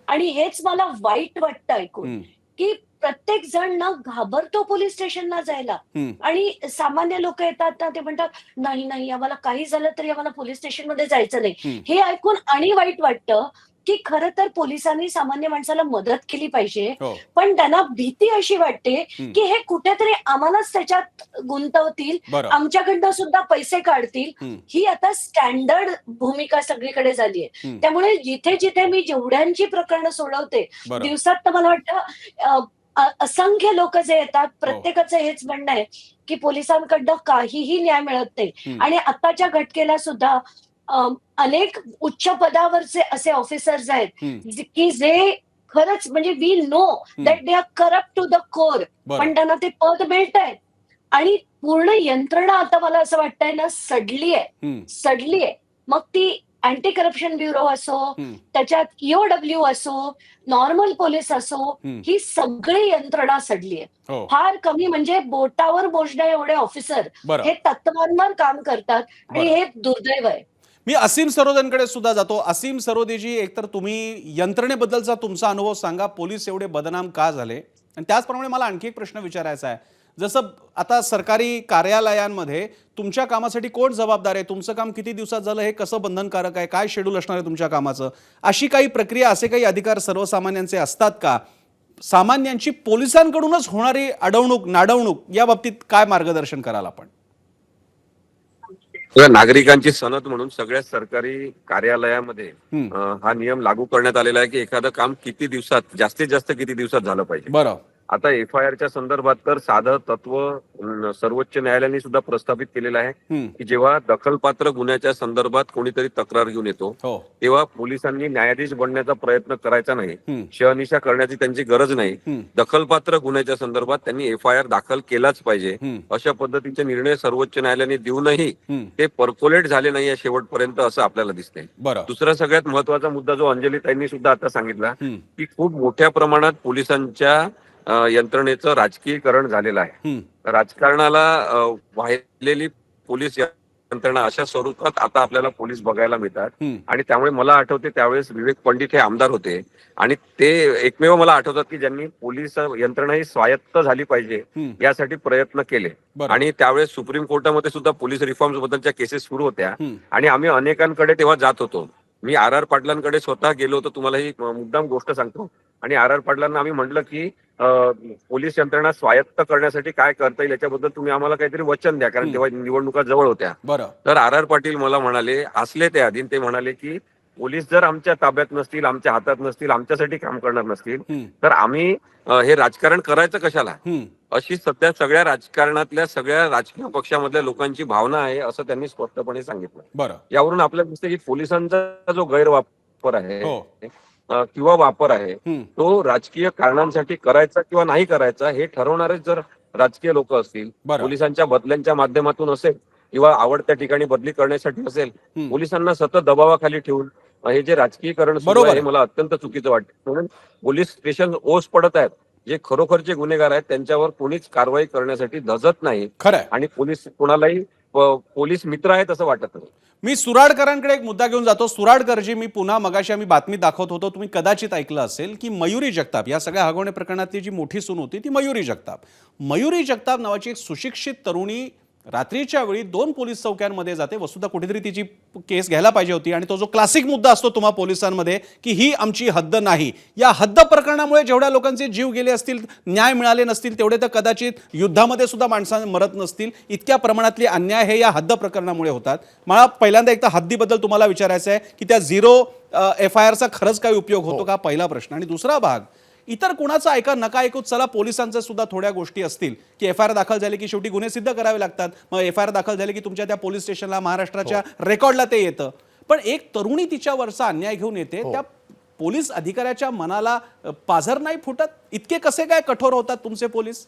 Speaker 9: आणि हेच मला वाईट वाटतं ऐकून की प्रत्येक जण ना घाबरतो पोलीस स्टेशनला जायला. आणि सामान्य लोक येतात ना, ते म्हणतात नाही नाही, आम्हाला काही झालं तरी आम्हाला पोलीस स्टेशनमध्ये जायचं नाही. हे ऐकून आणि वाईट वाटतं की खरं तर पोलिसांनी सामान्य माणसाला मदत केली पाहिजे, पण त्यांना भीती अशी वाटते की हे कुठेतरी आम्हालाच त्याच्यात गुंतवतील, आमच्याकडनं सुद्धा पैसे काढतील. ही आता स्टँडर्ड भूमिका सगळीकडे झाली आहे. त्यामुळे जिथे जिथे मी जेवढ्यांची प्रकरणं सोडवते दिवसात, तर मला वाटतं असंख्य लोक जे येतात प्रत्येकाचं हेच म्हणणं आहे की पोलिसांकडनं काहीही न्याय मिळत नाही. आणि आताच्या घटकेला सुद्धा अनेक उच्च पदावरचे असे ऑफिसर्स आहेत की जे खरंच म्हणजे we know that they are corrupt to the core, पण त्यांना ते पद मिळत आहे. आणि पूर्ण यंत्रणा आता मला असं वाटतंय ना सडली आहे. मग ती अँटी करप्शन ब्युरो असो, त्याच्यात EOW असो, नॉर्मल पोलीस असो, ही सगळी यंत्रणा सडली आहे. फार कमी म्हणजे बोटावर मोजण्या एवढे ऑफिसर हे तत्वांवर काम करतात आणि हे दुर्दैव आहे.
Speaker 1: मी असीम सरोदेंकडे सुद्धा जातो. असीम सरोदेजी, एकतर तुम्ही यंत्रणेबद्दलचा तुमचा अनुभव सांगा, पोलीस एवढे बदनाम का झाले? आणि त्याचप्रमाणे मला आणखी एक प्रश्न विचारायचा आहे. जसं आता सरकारी कार्यालयांमध्ये तुमच्या कामासाठी कोण जबाबदार आहे, तुमचं काम किती दिवसात झालं, हे कसं बंधनकारक आहे, काय शेड्यूल असणार आहे तुमच्या कामाचं, अशी काही प्रक्रिया, असे काही अधिकार सर्वसामान्यांचे असतात का? सामान्यांची पोलिसांकडूनच होणारी अडवणूक, नाडवणूक या बाबतीत काय मार्गदर्शन कराल आपण?
Speaker 10: नागरिकांची सनद म्हणून सगळ्या सरकारी कार्यालयामध्ये हा नियम लागू करण्यात आलेला आहे की एखादं काम किती दिवसात, जास्तीत जास्त किती दिवसात झालं पाहिजे.
Speaker 1: बरं.
Speaker 10: आता FIRच्या संदर्भात तर साधं तत्व सर्वोच्च न्यायालयाने सुद्धा प्रस्थापित केलेलं आहे की जेव्हा दखलपात्र गुन्ह्याच्या संदर्भात कोणीतरी तक्रार घेऊन येतो तेव्हा पोलिसांनी न्यायाधीश बनण्याचा प्रयत्न करायचा नाही, शहनिशा करण्याची त्यांची गरज नाही. दखलपात्र गुन्ह्याच्या संदर्भात त्यांनी FIR दाखल केलाच पाहिजे, अशा पद्धतीचे निर्णय सर्वोच्च न्यायालयाने देऊनही ते पर्कोलेट झाले नाही या शेवटपर्यंत, असं आपल्याला दिसतंय. दुसरा सगळ्यात महत्वाचा मुद्दा जो अंजलीताईंनी सुद्धा आता सांगितला की खूप मोठ्या प्रमाणात पोलिसांच्या यंत्रणेचं राजकीयकरण झालेलं आहे. राजकारणाला वाहिलेली पोलीस यंत्रणा अशा स्वरूपात आता आपल्याला पोलीस बघायला मिळतात. आणि त्यामुळे मला आठवते त्यावेळेस विवेक पंडित हे आमदार होते आणि ते एकमेव मला आठवतात की ज्यांनी पोलीस यंत्रणा ही स्वायत्त झाली पाहिजे यासाठी प्रयत्न केले. आणि त्यावेळेस सुप्रीम कोर्टामध्ये सुद्धा पोलीस रिफॉर्म्स बद्दलच्या केसेस सुरू होत्या आणि आम्ही अनेकांकडे तेव्हा जात होतो. मी RR पाटलांकडे स्वतः गेलो होतो, तुम्हाला ही मुद्दाम गोष्ट सांगतो. आणि RR पाटलांना आम्ही म्हटलं की पोलीस यंत्रणा स्वायत्त करण्यासाठी काय करता येईल याच्याबद्दल तुम्ही आम्हाला काहीतरी वचन द्या, कारण तेव्हा निवडणुका जवळ होत्या.
Speaker 1: बरं.
Speaker 10: तर आर पाटील मला म्हणाले, हसले ते आधी, ते म्हणाले की पोलीस जर आमच्या ताब्यात नसतील, आमच्या हातात नसतील, आमच्यासाठी काम करणार नसतील, तर आम्ही हे राजकारण करायचं कशाला, अशी सध्या सगळ्या राजकारणातल्या सगळ्या राजकीय पक्षामधल्या लोकांची भावना आहे, असं त्यांनी स्पष्टपणे सांगितलं.
Speaker 1: बरं.
Speaker 10: यावरून आपल्याला दिसतं की पोलिसांचा जो गैरवापर आहे
Speaker 1: हो.
Speaker 10: किंवा वापर आहे तो राजकीय कारणांसाठी करायचा किंवा नाही करायचा हे ठरवणारे जर राजकीय लोक असतील,
Speaker 1: बरं.
Speaker 10: पोलिसांच्या बदल्यांच्या माध्यमातून असेल किंवा आवडत्या ठिकाणी बदली करण्यासाठी असेल, पोलिसांना सतत दबावाखाली ठेवून हे जे राजकीयकरण सुरू
Speaker 1: बरोबर
Speaker 10: आहे हे
Speaker 1: आहे.
Speaker 10: मला अत्यंत चुकीचं वाटतं. म्हणून पोलीस स्टेशन ओस पडत आहेत, जे खरोखरचे गुन्हेगार आहेत त्यांच्यावर कोणीच कारवाई करण्यासाठी धजत नाही
Speaker 1: खरंय.
Speaker 10: आणि पोलीस कोणालाही पोलीस मित्र आहेत असं वाटत नाही.
Speaker 1: मी सुराडकरांकडे एक मुद्दा घेऊन जातो. सुराडकरजी, मी पुन्हा मगाशी आम्ही बातमी दाखवत होतो, तुम्ही कदाचित ऐकलं असेल की मयुरी जगताप, या सगळ्या हगवणे प्रकरणातली जी मोठी सून होती ती मयुरी जगताप नावाची एक सुशिक्षित तरुणी रात्रीच्या वेळी 2 पोलीस चौक्यांमध्ये जाते. वस्तुतः कुठेतरी तिची केस घ्यायला पाहिजे होती आणि तो जो क्लासिक मुद्दा असतो तुम्हा पोलिसांमध्ये की ही आमची हद्द नाही, या हद्द प्रकरणामुळे जेवढ्या लोकांचे जीव गेले असतील, न्याय मिळाले नसतील, तेवढे तर कदाचित युद्धामध्ये सुद्धा माणसांना मरत नसतील. इतक्या प्रमाणातले अन्याय हे या हद्द प्रकरणामुळे होतात. मला पहिल्यांदा एकदा हद्दीबद्दल तुम्हाला विचारायचं आहे की त्या 0 FIRचा खरंच काही उपयोग होतो का, पहिला प्रश्न. आणि दुसरा भाग, इतर कुणाचं ऐका नका ऐकू, चला पोलिसांचं सुद्धा थोड्या गोष्टी असतील की FIR दाखल झाले की शेवटी गुन्हे सिद्ध करावे लागतात, मग FIR दाखल झाले की तुमच्या त्या पोलीस स्टेशनला, महाराष्ट्राच्या रेकॉर्डला ते येतं. पण एक तरुणी तिच्यावरचा अन्याय घेऊन येते, त्या पोलीस अधिकाऱ्याच्या मनाला पाझर नाही फुटत? इतके कसे काय कठोर होतात तुमचे पोलीस?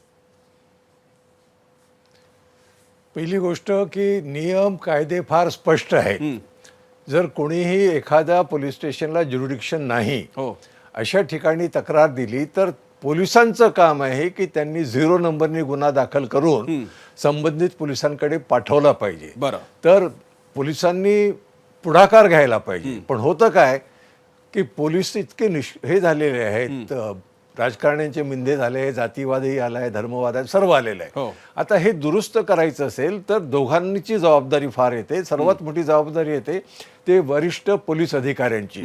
Speaker 8: पहिली गोष्ट की नियम कायदे फार स्पष्ट आहेत. जर कोणीही एखाद्या पोलीस स्टेशनला ज्युरिडिक्शन नाही अशा ठिकाणी तक्रार दिली तर पोलिसांचं काम आहे की त्यांनी 0 नंबरनी गुन्हा दाखल करून संबंधित पोलिसांकडे पाठवला पाहिजे.
Speaker 1: बरं.
Speaker 8: तर पोलिसांनी पुढाकार घ्यायला पाहिजे. पण होतं काय की पोलीस इतके हे झालेले आहेत, राजकारण्यांचे मिंदे झाले, जातीवादही आलाय, धर्मवाद आहे, सर्व आलेलं आहे. आता हे दुरुस्त करायचं असेल तर दोघांची जबाबदारी फार येते. सर्वात मोठी जबाबदारी येते ते वरिष्ठ पोलीस अधिकाऱ्यांची,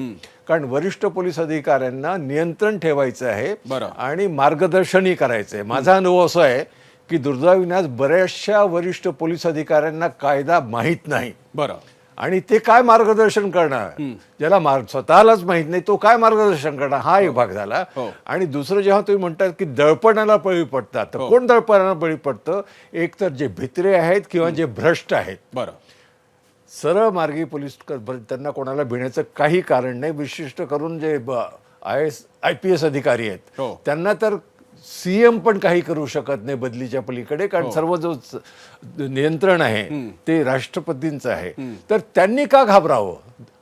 Speaker 8: कारण वरिष्ठ पोलीस अधिकाऱ्यांना नियंत्रण ठेवायचं आहे आणि मार्गदर्शनही करायचं आहे. माझा अनुभव असा आहे की दुर्दैवाने बऱ्याचशा वरिष्ठ पोलीस अधिकाऱ्यांना कायदा माहीत नाही.
Speaker 1: बरं.
Speaker 8: आणि ते काय मार्गदर्शन करणार, ज्याला स्वतःलाच माहित नाही तो काय मार्गदर्शन करणार, हा एक भाग झाला. आणि दुसरं, जेव्हा तुम्ही म्हणतात की दळपणाला बळी पडतात, तर कोण दळपणाला बळी पडतं? एक तर जे भित्रे आहेत किंवा जे भ्रष्ट आहेत.
Speaker 1: बरं.
Speaker 8: सरळ मार्गी पोलीस त्यांना कोणाला भिण्याचं काही कारण नाही. विशिष्ट करून जे IPS अधिकारी आहेत त्यांना तर CM पण काही करू शकत नाही बदलीच्या पलीकडे, कारण सर्व जो नियंत्रण आहे ते राष्ट्रपतींचं आहे. तर त्यांनी का घाबरावं?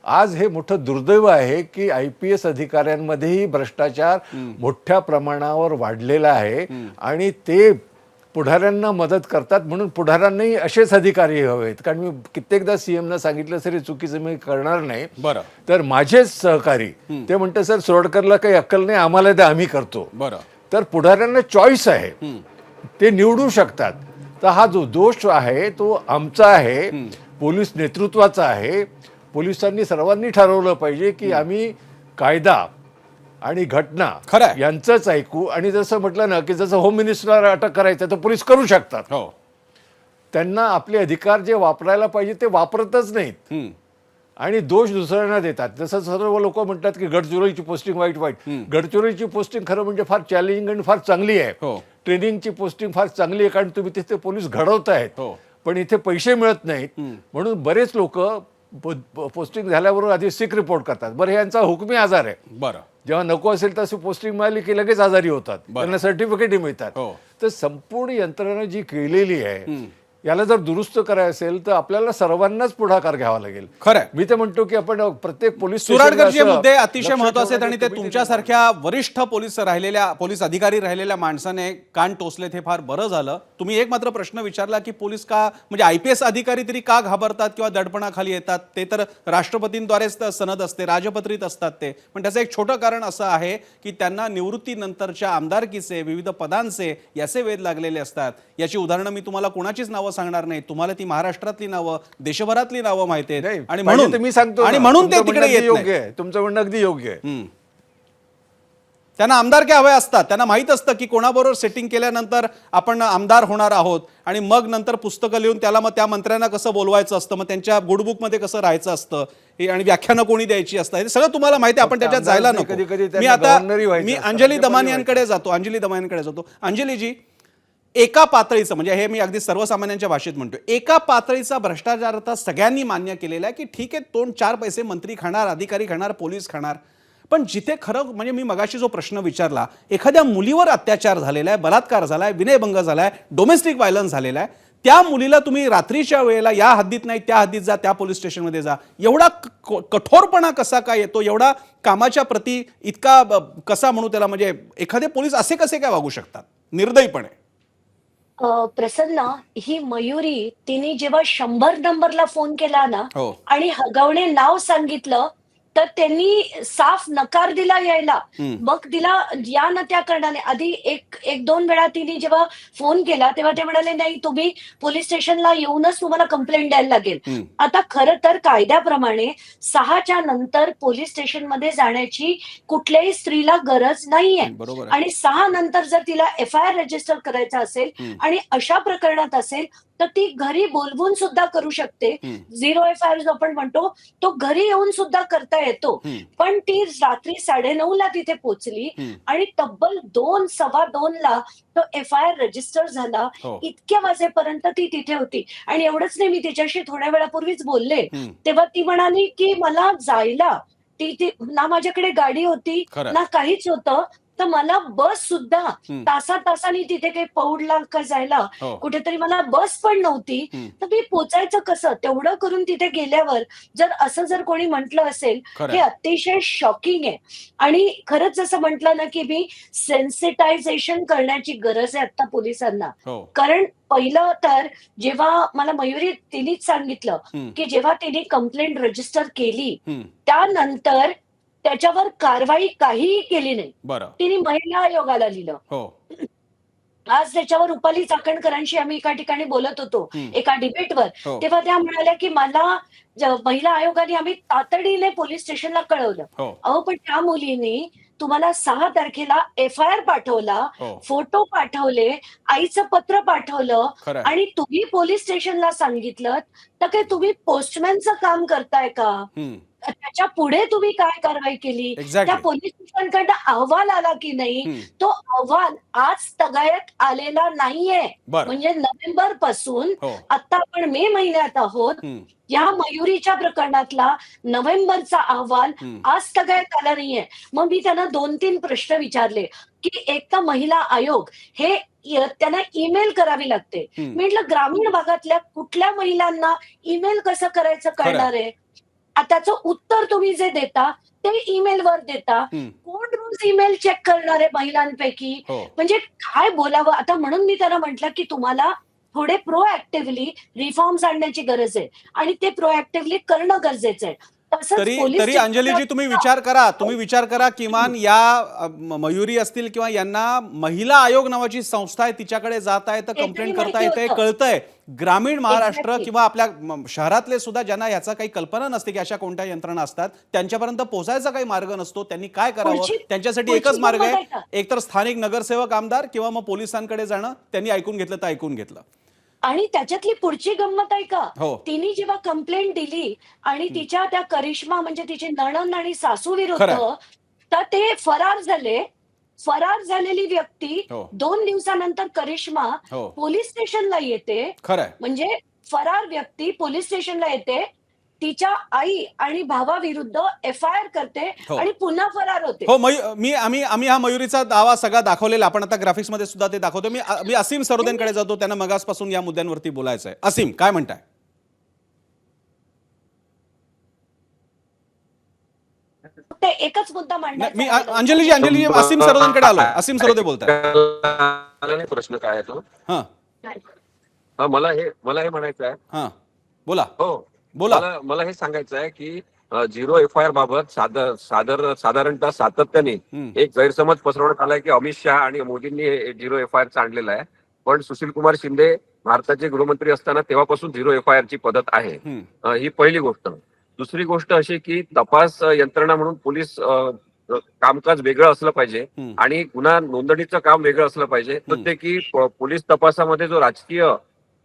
Speaker 8: आज हे मोठं दुर्दैव आहे की IPS अधिकाऱ्यांमध्येही भ्रष्टाचार मोठ्या प्रमाणावर वाढलेला आहे आणि ते पुढाऱ्यांना मदत करतात. म्हणून पुढाऱ्यांनाही असेच अधिकारी हवेत. कारण मी कित्येकदा CMना सांगितलं, सर हे चुकीचं मी करणार नाही.
Speaker 1: बरं.
Speaker 8: तर माझेच सहकारी ते म्हणतात, सर सुरडकरला काही अक्कल नाही, आम्हाला ते आम्ही करतो.
Speaker 1: बरं.
Speaker 8: तर पुढाऱ्यांना चॉईस आहे, ते निवडू शकतात. तर हा जो दोष आहे तो आमचा आहे, पोलीस नेतृत्वाचा आहे. पोलिसांनी सर्वांनी ठरवलं पाहिजे की आम्ही कायदा आणि घटना यांचंच ऐकू. आणि जसं म्हटलं ना की जसं होम मिनिस्टरला अटक करायचं तर पोलीस करू शकतात. त्यांना आपले अधिकार जे वापरायला पाहिजे ते वापरतच नाहीत आणि दोष दुसऱ्यांना देतात. जसं सर्व लोक म्हणतात की गडचिरोलीची पोस्टिंग वाईट. गडचिरोलीची पोस्टिंग खरं म्हणजे फार चॅलेंजिंग आणि फार चांगली आहे. ट्रेनिंगची पोस्टिंग फार चांगली आहे, कारण तुम्ही तिथे पोलीस घडवत आहेत. पण इथे पैसे मिळत नाहीत, म्हणून बरेच लोक पोस्टिंग झाल्याबरोबर आधी सिक रिपोर्ट करतात. बरं, हे यांचा हुकमी आजार आहे.
Speaker 1: बरं.
Speaker 8: जेव्हा नको असेल तशी पोस्टिंग मिळाली की लगेच आजारी होतात, त्यांना सर्टिफिकेटही मिळतात. तर संपूर्ण यंत्रणा जी केलेली आहे याला जर दुरुस्त करायचं असेल तर आपल्याला सर्वांनाच पुढाकार घ्यावा लागेल.
Speaker 1: खरं.
Speaker 8: मी तर म्हणतो की आपण प्रत्येक पोलीस
Speaker 1: सुराडकरचे मुद्दे अतिशय महत्वाचे आहेत आणि ते तुमच्यासारख्या वरिष्ठ पोलीस अधिकारी राहिलेल्या माणसाने कान टोचलेत, हे फार बरं झालं. तुम्ही एक मात्र प्रश्न विचारला की पोलीस का, म्हणजे IPS अधिकारी तरी का घाबरतात किंवा दडपणाखाली येतात? ते तर राष्ट्रपतींद्वारेच सनद असते, राजपत्रित असतात ते. पण त्याचं एक छोटं कारण असं आहे की त्यांना निवृत्तीनंतरच्या आमदारकीचे, विविध पदांचे याचे वेध लागलेले असतात. याची उदाहरणं मी तुम्हाला कोणाचीच नावं सांगणार नाही, तुम्हाला ती महाराष्ट्रातली नावं, देशभरातली नावं माहिती आहेत. आणि म्हणून
Speaker 8: मी सांगतो,
Speaker 1: आणि म्हणून ते तिकडे येत
Speaker 8: योग्य आहे, तुमचं म्हणणं अगदी योग्य आहे.
Speaker 1: त्यांना आमदारक्या हव्या असतात, त्यांना माहीत असतं की कोणाबरोबर सेटिंग केल्यानंतर आपण आमदार होणार आहोत आणि मग नंतर पुस्तकं लिहून त्याला मग त्या मंत्र्यांना कसं बोलवायचं असतं, मग त्यांच्या गुडबुकमध्ये कसं राहायचं असतं आणि व्याख्यानं कोणी द्यायची असतात, हे सगळं तुम्हाला माहिती आहे. आपण त्याच्यात जायला नको. मी अंजली दमानियांकडे जातो. अंजलीजी, एका पातळीचं म्हणजे हे मी अगदी सर्वसामान्यांच्या भाषेत म्हणतो, एका पातळीचा भ्रष्टाचार आता सगळ्यांनी मान्य केलेला आहे की ठीक आहे, 2-4 पैसे मंत्री खाणार, अधिकारी खाणार, पोलीस खाणार, पण जिथे खरं म्हणजे मी मगाशी जो प्रश्न विचारला, एखाद्या मुलीवर अत्याचार झालेला आहे, बलात्कार झालाय, विनयभंग झालाय, डोमेस्टिक व्हायलन्स झालेला आहे, त्या मुलीला तुम्ही रात्रीच्या वेळेला या हद्दीत नाही त्या हद्दीत जा, त्या पोलीस स्टेशनमध्ये जा, एवढा कठोरपणा कसा काय येतो, एवढा कामाच्या प्रती इतका कसा म्हणू त्याला, म्हणजे एखादे पोलीस असे कसे काय वागू शकतात निर्दयीपणे?
Speaker 9: प्रसन्न, ही मयुरी तिने जेव्हा 100 नंबरला फोन केला ना आणि हगवणे नाव सांगितलं तर त्यांनी साफ नकार दिला यायला. मग तिला या ना त्या कारणाने आधी एक दोन वेळा तिने जेव्हा फोन केला तेव्हा ते म्हणाले नाही, तुम्ही पोलीस स्टेशनला येऊनच तुम्हाला कंप्लेंट द्यायला लागेल. आता खरं तर कायद्याप्रमाणे 6च्या नंतर पोलीस स्टेशनमध्ये जाण्याची कुठल्याही स्त्रीला गरज नाहीये आणि 6 नंतर जर तिला FIR रजिस्टर करायचा असेल आणि अशा प्रकरणात असेल तर ती घरी बोलवून सुद्धा करू शकते. 0 FIR जो आपण म्हणतो तो घरी येऊन सुद्धा करता येतो. पण ती रात्री 9:30ला तिथे पोहोचली आणि तब्बल 2-2:15ला तो FIR रजिस्टर झाला. इतक्या वाजेपर्यंत ती तिथे होती. आणि एवढंच नाही, मी तिच्याशी थोड्या वेळापूर्वीच बोलले तेव्हा ती म्हणाली की मला जायला ती ना माझ्याकडे गाडी होती ना काहीच होतं, तर मला बस सुद्धा तासातासांनी तिथे काही पौडला का जायला कुठेतरी मला बस पण नव्हती, तर मी पोचायचं कसं? तेवढं करून तिथे गेल्यावर जर कोणी म्हटलं असेल, हे अतिशय शॉकिंग आहे. आणि खरंच जसं म्हटलं ना की मी सेन्सिटायझेशन करण्याची गरज आहे आता पोलिसांना. कारण पहिलं तर जेव्हा मला मयुरी तिनेच सांगितलं की जेव्हा तिने कंप्लेंट रजिस्टर केली त्यानंतर त्याच्यावर कारवाई काहीही केली नाही. तिने महिला आयोगाला लिहिलं. आज त्याच्यावर रुपाली चाकणकरांशी आम्ही एका ठिकाणी बोलत होतो एका डिबेटवर, तेव्हा त्या म्हणाल्या की मला महिला आयोगाने आम्ही तातडीने पोलीस स्टेशनला कळवलं. अहो पण त्या मुलीने तुम्हाला 6 तारखेला FIR पाठवला, फोटो पाठवले, आईचं पत्र पाठवलं आणि तुम्ही पोलीस स्टेशनला सांगितलं, तर काय तुम्ही पोस्टमॅनचं काम करताय का? त्याच्या पुढे तुम्ही काय कारवाई केली? त्या पोलीस स्टेशनकडनं अहवाल आला की नाही? तो अहवाल आज तगायत आलेला नाहीये. म्हणजे नोव्हेंबर पासून आता आपण मे महिन्यात आहोत, या मयुरीच्या प्रकरणातला नोव्हेंबरचा अहवाल आज तगायत आला नाहीये. मग मी त्यांना 2-3 प्रश्न विचारले की एक तर महिला आयोग हे त्यांना ईमेल करावी लागते. म्हटलं ग्रामीण भागातल्या कुठल्या महिलांना ईमेल कसं करायचं कळणार आहे? त्याचं उत्तर तुम्ही जे देता ते ईमेल वर देता. कोण रोज ईमेल चेक करणार आहे महिलांपैकी? म्हणजे काय बोलावं आता. म्हणून मी त्यांना म्हटलं की तुम्हाला थोडे प्रोएक्टिव्हली रिफॉर्म्स आणण्याची गरज आहे आणि ते प्रोएक्टिव्हली करणं गरजेचं आहे.
Speaker 1: तरी अंजलीजी तुम्ही विचार करा किमान या मयुरी असतील किंवा यांना महिला आयोग नावाची संस्था आहे, तिच्याकडे जात आहे तर कंप्लेंट करता येते, कळतंय. ग्रामीण महाराष्ट्र किंवा आपल्या शहरातले सुद्धा ज्यांना याचा काही कल्पना नसते की अशा कोणत्या यंत्रणा असतात, त्यांच्यापर्यंत पोहोचायचा काही मार्ग नसतो. त्यांनी काय करावं? त्यांच्यासाठी एकच मार्ग आहे, एकतर स्थानिक नगरसेवक, आमदार किंवा मग पोलिसांकडे जाणं. त्यांनी ऐकून घेतलं तर ऐकून घेतलं.
Speaker 9: आणि त्याच्यातली पुढची गंमत आहे का, तिने जेव्हा कंप्लेंट दिली आणि तिच्या त्या करिश्मा म्हणजे तिची नणंद आणि सासू विरुद्ध, तर ते फरार झाले. फरार झालेली व्यक्ती 2 दिवसानंतर करिश्मा पोलीस स्टेशनला येते. म्हणजे फरार व्यक्ती पोलीस स्टेशनला येते, तिच्या आई आणि भावाविरुद्ध FIR करते आणि पुन्हा फरार होते.
Speaker 1: आम्ही हा मयुरीचा दावा सगळा दाखवलेला, आपण आता ग्राफिक्स मध्ये सुद्धा ते दाखवतो. मी असीम सरोदेंकडे जातो, त्यांना मगासपासून या मुद्द्यांवरती बोलायचं आहे. असीम, काय म्हणताय?
Speaker 9: ते एकच मुद्दा
Speaker 1: मी अंजलीजी असीम सरोदेंकडे आलो. असीम सरोदे बोलताय.
Speaker 10: प्रश्न काय आहे तो? मला हे म्हणायचं आहे.
Speaker 1: बोला.
Speaker 10: मला हे सांगायचं आहे की 0 FIR बाबत साधारणतः सातत्याने एक गैरसमज पसरवण्यात आलाय की अमित शहा आणि मोदींनी 0 FIR आणलेला आहे. पण सुशील कुमार शिंदे भारताचे गृहमंत्री असताना तेव्हापासून 0 FIR ची पद्धत आहे. ही पहिली गोष्ट. दुसरी गोष्ट अशी की तपास यंत्रणा म्हणून पोलीस कामकाज वेगळं असलं पाहिजे आणि गुन्हा नोंदणीचं काम वेगळं असलं पाहिजे. तर ते की पोलीस तपासामध्ये जो राजकीय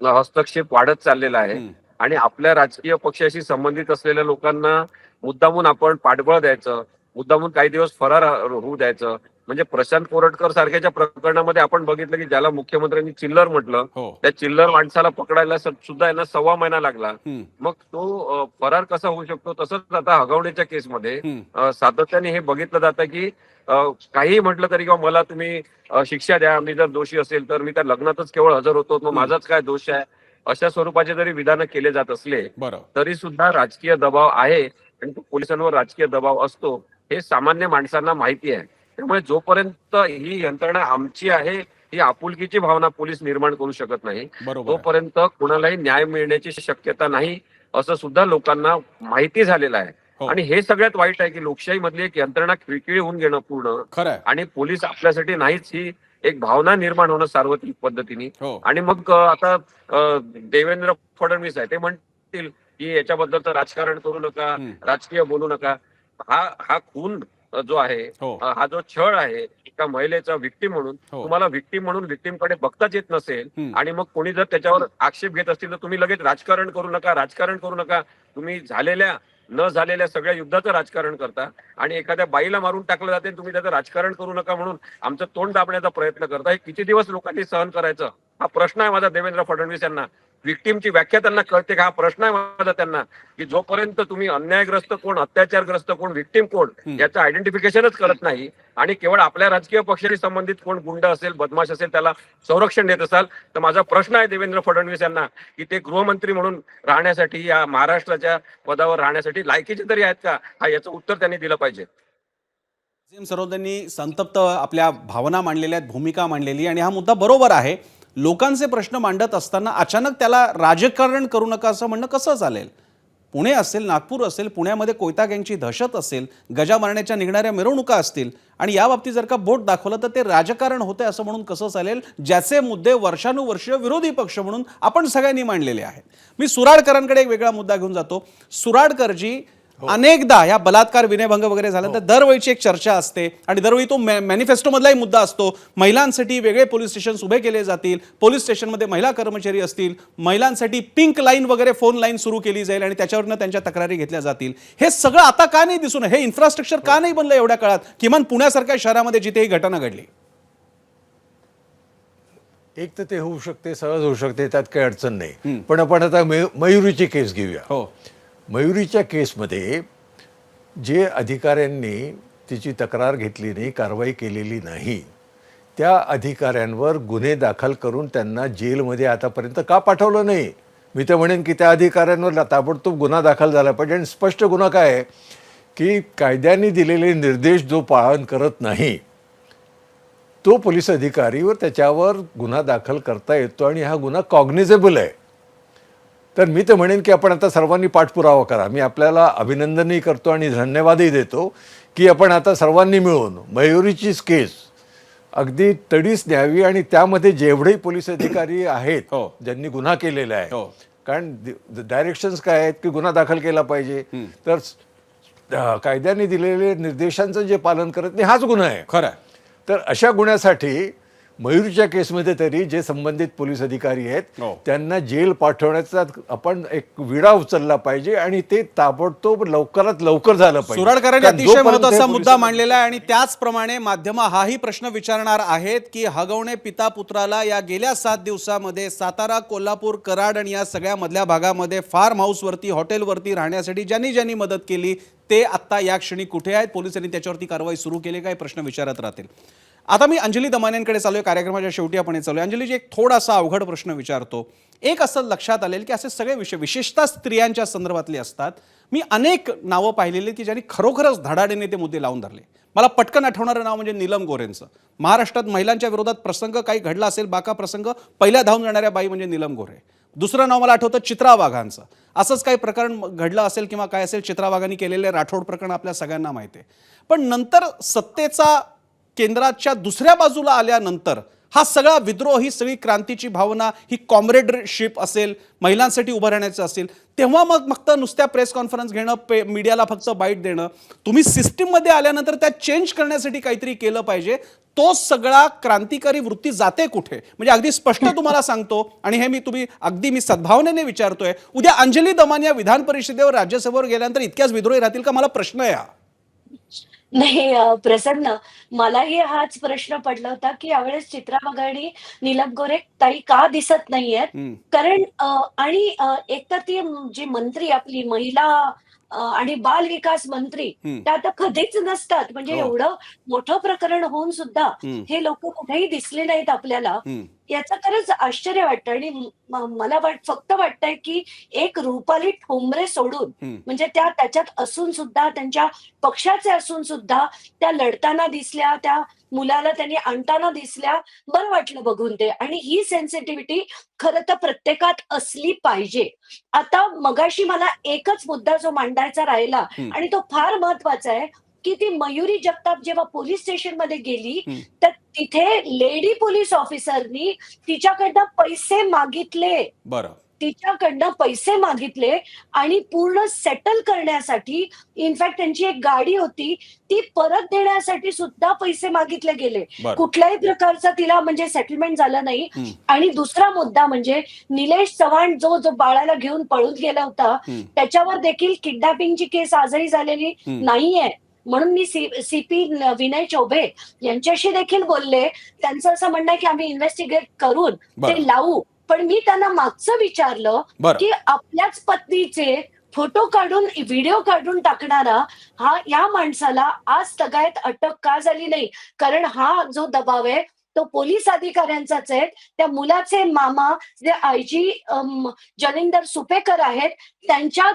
Speaker 10: हस्तक्षेप वाढत चाललेला आहे आणि आपल्या राजकीय पक्षाशी संबंधित असलेल्या लोकांना मुद्दामून आपण पाठबळ द्यायचं, मुद्दामून काही दिवस फरार होऊ द्यायचं. म्हणजे प्रशांत कोरटकर सारख्याच्या प्रकरणामध्ये आपण बघितलं की ज्याला मुख्यमंत्र्यांनी चिल्लर म्हटलं, त्या चिल्लर माणसाला पकडायला सुद्धा यांना 1.25 महिना लागला. मग तो फरार कसा होऊ शकतो? तसंच आता हगवण्याच्या केसमध्ये सातत्याने हे बघितलं जातं की काही म्हटलं तरी किंवा मला तुम्ही शिक्षा द्या, मी जर दोषी असेल तर मी त्या लग्नातच केवळ हजर होतो, मग माझाच काय दोष आहे, अशा स्वरूपाचे जरी विधानं केले जात असले तरी सुद्धा राजकीय दबाव आहे आणि तो पोलिसांवर राजकीय दबाव असतो हे सामान्य माणसांना माहिती आहे. त्यामुळे जोपर्यंत ही यंत्रणा आमची आहे ही आपुलकीची भावना पोलीस निर्माण करू शकत नाही, तोपर्यंत कुणालाही न्याय मिळण्याची शक्यता नाही असं सुद्धा लोकांना माहिती झालेलं आहे. आणि हे सगळ्यात वाईट आहे की लोकशाही मधली एक यंत्रणा खिळखिळी होऊन घेणं पूर्ण आणि पोलीस आपल्यासाठी नाहीच ही एक भावना निर्माण होणं सार्वत्रिक पद्धतीने. आणि मग आता देवेंद्र फडणवीस आहे ते म्हणतील की याच्याबद्दल तर राजकारण करू नका, राजकीय बोलू नका. हा खून जो आहे, हा जो छळ आहे एका महिलेचा व्हिक्टीम म्हणून, तुम्हाला व्हिक्टीम म्हणून व्हिक्टीमकडे बघताच येत नसेल आणि मग कोणी जर त्याच्यावर आक्षेप घेत असतील तर तुम्ही लगेच राजकारण करू नका, राजकारण करू नका. तुम्ही झालेल्या न झालेल्या सगळ्या युद्धाचं राजकारण करता आणि एखाद्या बाईला मारून टाकलं जाते, तुम्ही त्याचं राजकारण करू नका म्हणून आमचं तोंड दाबण्याचा प्रयत्न करता. हे किती दिवस लोकांनी सहन करायचं? हा प्रश्न आहे माझा देवेंद्र फडणवीस यांना. विक्टीमची व्याख्या त्यांना कळते का? हा प्रश्न आहे माझा त्यांना की जोपर्यंत तुम्ही अन्यायग्रस्त कोण, अत्याचारग्रस्त कोण, विक्टीम कोण याचं आयडेंटिफिकेशनच करत नाही आणि केवळ आपल्या राजकीय पक्षाशी संबंधित कोण गुंड असेल, बदमाश असेल त्याला संरक्षण देत असाल तर माझा प्रश्न आहे देवेंद्र फडणवीस यांना की ते गृहमंत्री म्हणून राहण्यासाठी, या महाराष्ट्राच्या पदावर राहण्यासाठी लायकीचे तरी आहेत का? हा याचं उत्तर त्यांनी दिलं पाहिजे.
Speaker 1: सरोदेंनी संतप्त आपल्या भावना मांडलेल्या आहेत, भूमिका मांडलेली, आणि हा मुद्दा बरोबर आहे. लोकांचे प्रश्न मांडत असताना अचानक त्याला राजकारण करू नका असं म्हणणं कसं चालेल? पुणे असेल, नागपूर असेल, पुण्यामध्ये कोयता गँगची दहशत असेल, गजा मारण्याच्या निघणाऱ्या मिरवणुका असतील आणि या बाबतीत जर का बोट दाखवलं तर ते राजकारण होते असं म्हणून कसं चालेल? ज्याचे मुद्दे वर्षानुवर्ष विरोधी पक्ष म्हणून आपण सगळ्यांनी मांडलेले आहेत. मी सुराडकरांकडे एक वेगळा मुद्दा घेऊन जातो. सुराडकरजी अनेकदा या बलात्कार, विनयभंग वगैरे झाल्यानंतर दरवेळीची एक चर्चा असते आणि दरवेळी तो मॅनिफेस्टो मधलाही मुद्दा असतो. महिलांसाठी वेगळे पोलीस स्टेशन उभे केले जातील, पोलीस स्टेशनमध्ये महिला कर्मचारी असतील, महिलांसाठी पिंक लाईन वगैरे फोन लाईन सुरू केली जाईल आणि त्याच्यावरनं त्यांच्या तक्रारी घेतल्या जातील. हे सगळं आता का नाही दिसून? हे इन्फ्रास्ट्रक्चर का नाही बनलं एवढ्या काळात, किमान पुण्यासारख्या शहरामध्ये जिथे ही घटना घडली?
Speaker 8: एक तर ते होऊ शकते, सहज होऊ शकते, त्यात काही अडचण नाही. पण आपण आता मयुरीची केस घेऊया. मयुरीच्या केसमध्ये जे अधिकाऱ्यांनी तिची तक्रार घेतली नाही, कारवाई केलेली नाही, त्या अधिकाऱ्यांवर गुन्हे दाखल करून त्यांना जेलमध्ये आतापर्यंत का पाठवलं नाही? मी तर म्हणेन की त्या अधिकाऱ्यांवर ताबडतोब गुन्हा दाखल झाला पाहिजे. आणि स्पष्ट गुन्हा काय आहे की कायद्याने दिलेले निर्देश जो पालन करत नाही तो पोलीस अधिकारीवर त्याच्यावर गुन्हा दाखल करता येतो आणि हा गुन्हा कॉग्निझेबल आहे. तर मी तर म्हणेन की आपण आता सर्वांनी पाठपुरावा करा. मी आपल्याला अभिनंदनही करतो आणि धन्यवादही देतो की आपण आता सर्वांनी मिळून मयुरीचीच केस अगदी तडीस न्यावी आणि त्यामध्ये जेवढेही पोलीस अधिकारी आहेत ज्यांनी गुन्हा केलेला आहे, कारण डायरेक्शन्स काय आहेत की गुन्हा दाखल केला पाहिजे, तर कायद्याने दिलेले निर्देशांचं जे पालन करत नाही हाच गुन्हा आहे.
Speaker 1: खरं.
Speaker 8: तर अशा गुन्ह्यासाठी मयुरीच्या केसमध्ये तरी जे संबंधित पोलीस अधिकारी आहेत त्यांना जेल पाठवण्याचा आपण एक विडा उचलला पाहिजे आणि ते ताबडतोब लवकरात लवकर झालं पाहिजे.
Speaker 1: सुराडकरांनी अतिशय महत्त्वाचा मुद्दा मांडलेला आहे आणि त्याचप्रमाणे माध्यम हाही प्रश्न विचारणार आहेत की हगवणे पिता पुत्राला या गेल्या 7 दिवसामध्ये सातारा, कोल्हापूर, कराड आणि या सगळ्या मधल्या भागामध्ये फार्म हाऊसवरती, हॉटेलवरती राहण्यासाठी ज्यांनी मदत केली ते आत्ता या क्षणी कुठे आहेत? पोलिसांनी त्याच्यावरती कारवाई सुरू केली काय? प्रश्न विचारत राहतील. आता मी अंजली दमानियांकडे चालू आहे, कार्यक्रमाच्या शेवटी आपण चालू आहे. अंजलीजी, एक थोडासा अवघड प्रश्न विचारतो. एक असं लक्षात आलेलं की असे सगळे विषय विशेषतः स्त्रियांच्या संदर्भातले असतात. मी अनेक नावं पाहिलेली की ज्यांनी खरोखरच धडाडीने ते मुद्दे लावून धरले. मला पटकन आठवणारं नाव म्हणजे नीलम गोरेंचं. महाराष्ट्रात महिलांच्या विरोधात प्रसंग काही घडला असेल, बाका प्रसंग, पहिल्या धावून जाणाऱ्या बाई म्हणजे नीलम गोरे. दुसरं नाव मला आठवतं चित्रा वाघांचं. असंच काही प्रकरण घडलं असेल किंवा काय असेल, चित्रा वाघांनी केलेले राठोड प्रकरण आपल्या सगळ्यांना माहिती आहे. पण नंतर सत्तेचा केंद्राच्या दुसऱ्या बाजूला आल्यानंतर हा सगळा विद्रोह, ही सगळी क्रांतीची भावना, ही कॉम्रेडशिप असेल, महिलांसाठी उभं राहण्याचं असेल, तेव्हा मग फक्त नुसत्या प्रेस कॉन्फरन्स घेणं, मीडियाला फक्त बाईट देणं, तुम्ही सिस्टीममध्ये आल्यानंतर त्यात चेंज करण्यासाठी काहीतरी केलं पाहिजे. तो सगळा क्रांतिकारी वृत्ती जाते कुठे? म्हणजे अगदी स्पष्ट तुम्हाला सांगतो, आणि हे मी सद्भावनेने विचारतोय, उद्या अंजली दमानिया विधान परिषदेवर, राज्यसभेवर गेल्यानंतर इतक्याच विद्रोही राहतील का? मला प्रश्न आहे हा.
Speaker 9: नाही प्रसन्न, मलाही हाच प्रश्न पडला होता की यावेळेस चित्रा बगाडी, नीलम गोरे ताई का दिसत नाहीयेत. कारण आणि एकतर ती जी मंत्री आपली महिला आणि बाल विकास मंत्री त्या आता कधीच नसतात. म्हणजे एवढं मोठं प्रकरण होऊन सुद्धा हे लोक कुठेही दिसले नाहीत आपल्याला. याचं खरंच आश्चर्य वाटतं. आणि मला फक्त वाटतंय की एक रुपाली ठोंबरे सोडून, म्हणजे त्या त्याच्यात असून सुद्धा, त्यांच्या पक्षाचे असून सुद्धा त्या लढताना दिसल्या, त्या मुलाला त्यांनी आणताना दिसल्या, बरं वाटलं बघून ते. आणि ही सेन्सिटिव्हिटी खरं तर प्रत्येकात असली पाहिजे. आता मगाशी मला एकच मुद्दा जो मांडायचा राहिला, आणि तो फार महत्वाचा आहे, की ती मयुरी जगताप जेव्हा पोलीस स्टेशन मध्ये गेली, तर तिथे लेडी पोलीस ऑफिसरनी तिच्याकडनं पैसे मागितले.
Speaker 1: बरं.
Speaker 9: तिच्याकडनं पैसे मागितले आणि पूर्ण सेटल करण्यासाठी, इनफॅक्ट त्यांची एक गाडी होती ती परत देण्यासाठी सुद्धा पैसे मागितले गेले. कुठल्याही प्रकारचा तिला म्हणजे सेटलमेंट झालं नाही. आणि दुसरा मुद्दा म्हणजे निलेश चव्हाण जो बाळाला घेऊन पळून गेला होता, त्याच्यावर देखील किडनॅपिंगची केस आजही झालेली नाहीये. म्हणून मी सीपी विनय चौबे यांच्याशी देखील बोलले. त्यांचं असं म्हणणं आहे की आम्ही इन्व्हेस्टिगेट करून ते लावू. पण मी त्यांना मागचं विचारलं की आपल्याच पत्नीचे फोटो काढून, व्हिडिओ काढून टाकणारा या माणसाला आज तगायत अटक का झाली नाही? कारण हा जो दबाव आहे तो पोलीस अधिकाऱ्यांचाच आहे. त्या मुलाचे मामा जे आयजी जलिंदर सुपेकर आहेत, त्यांच्या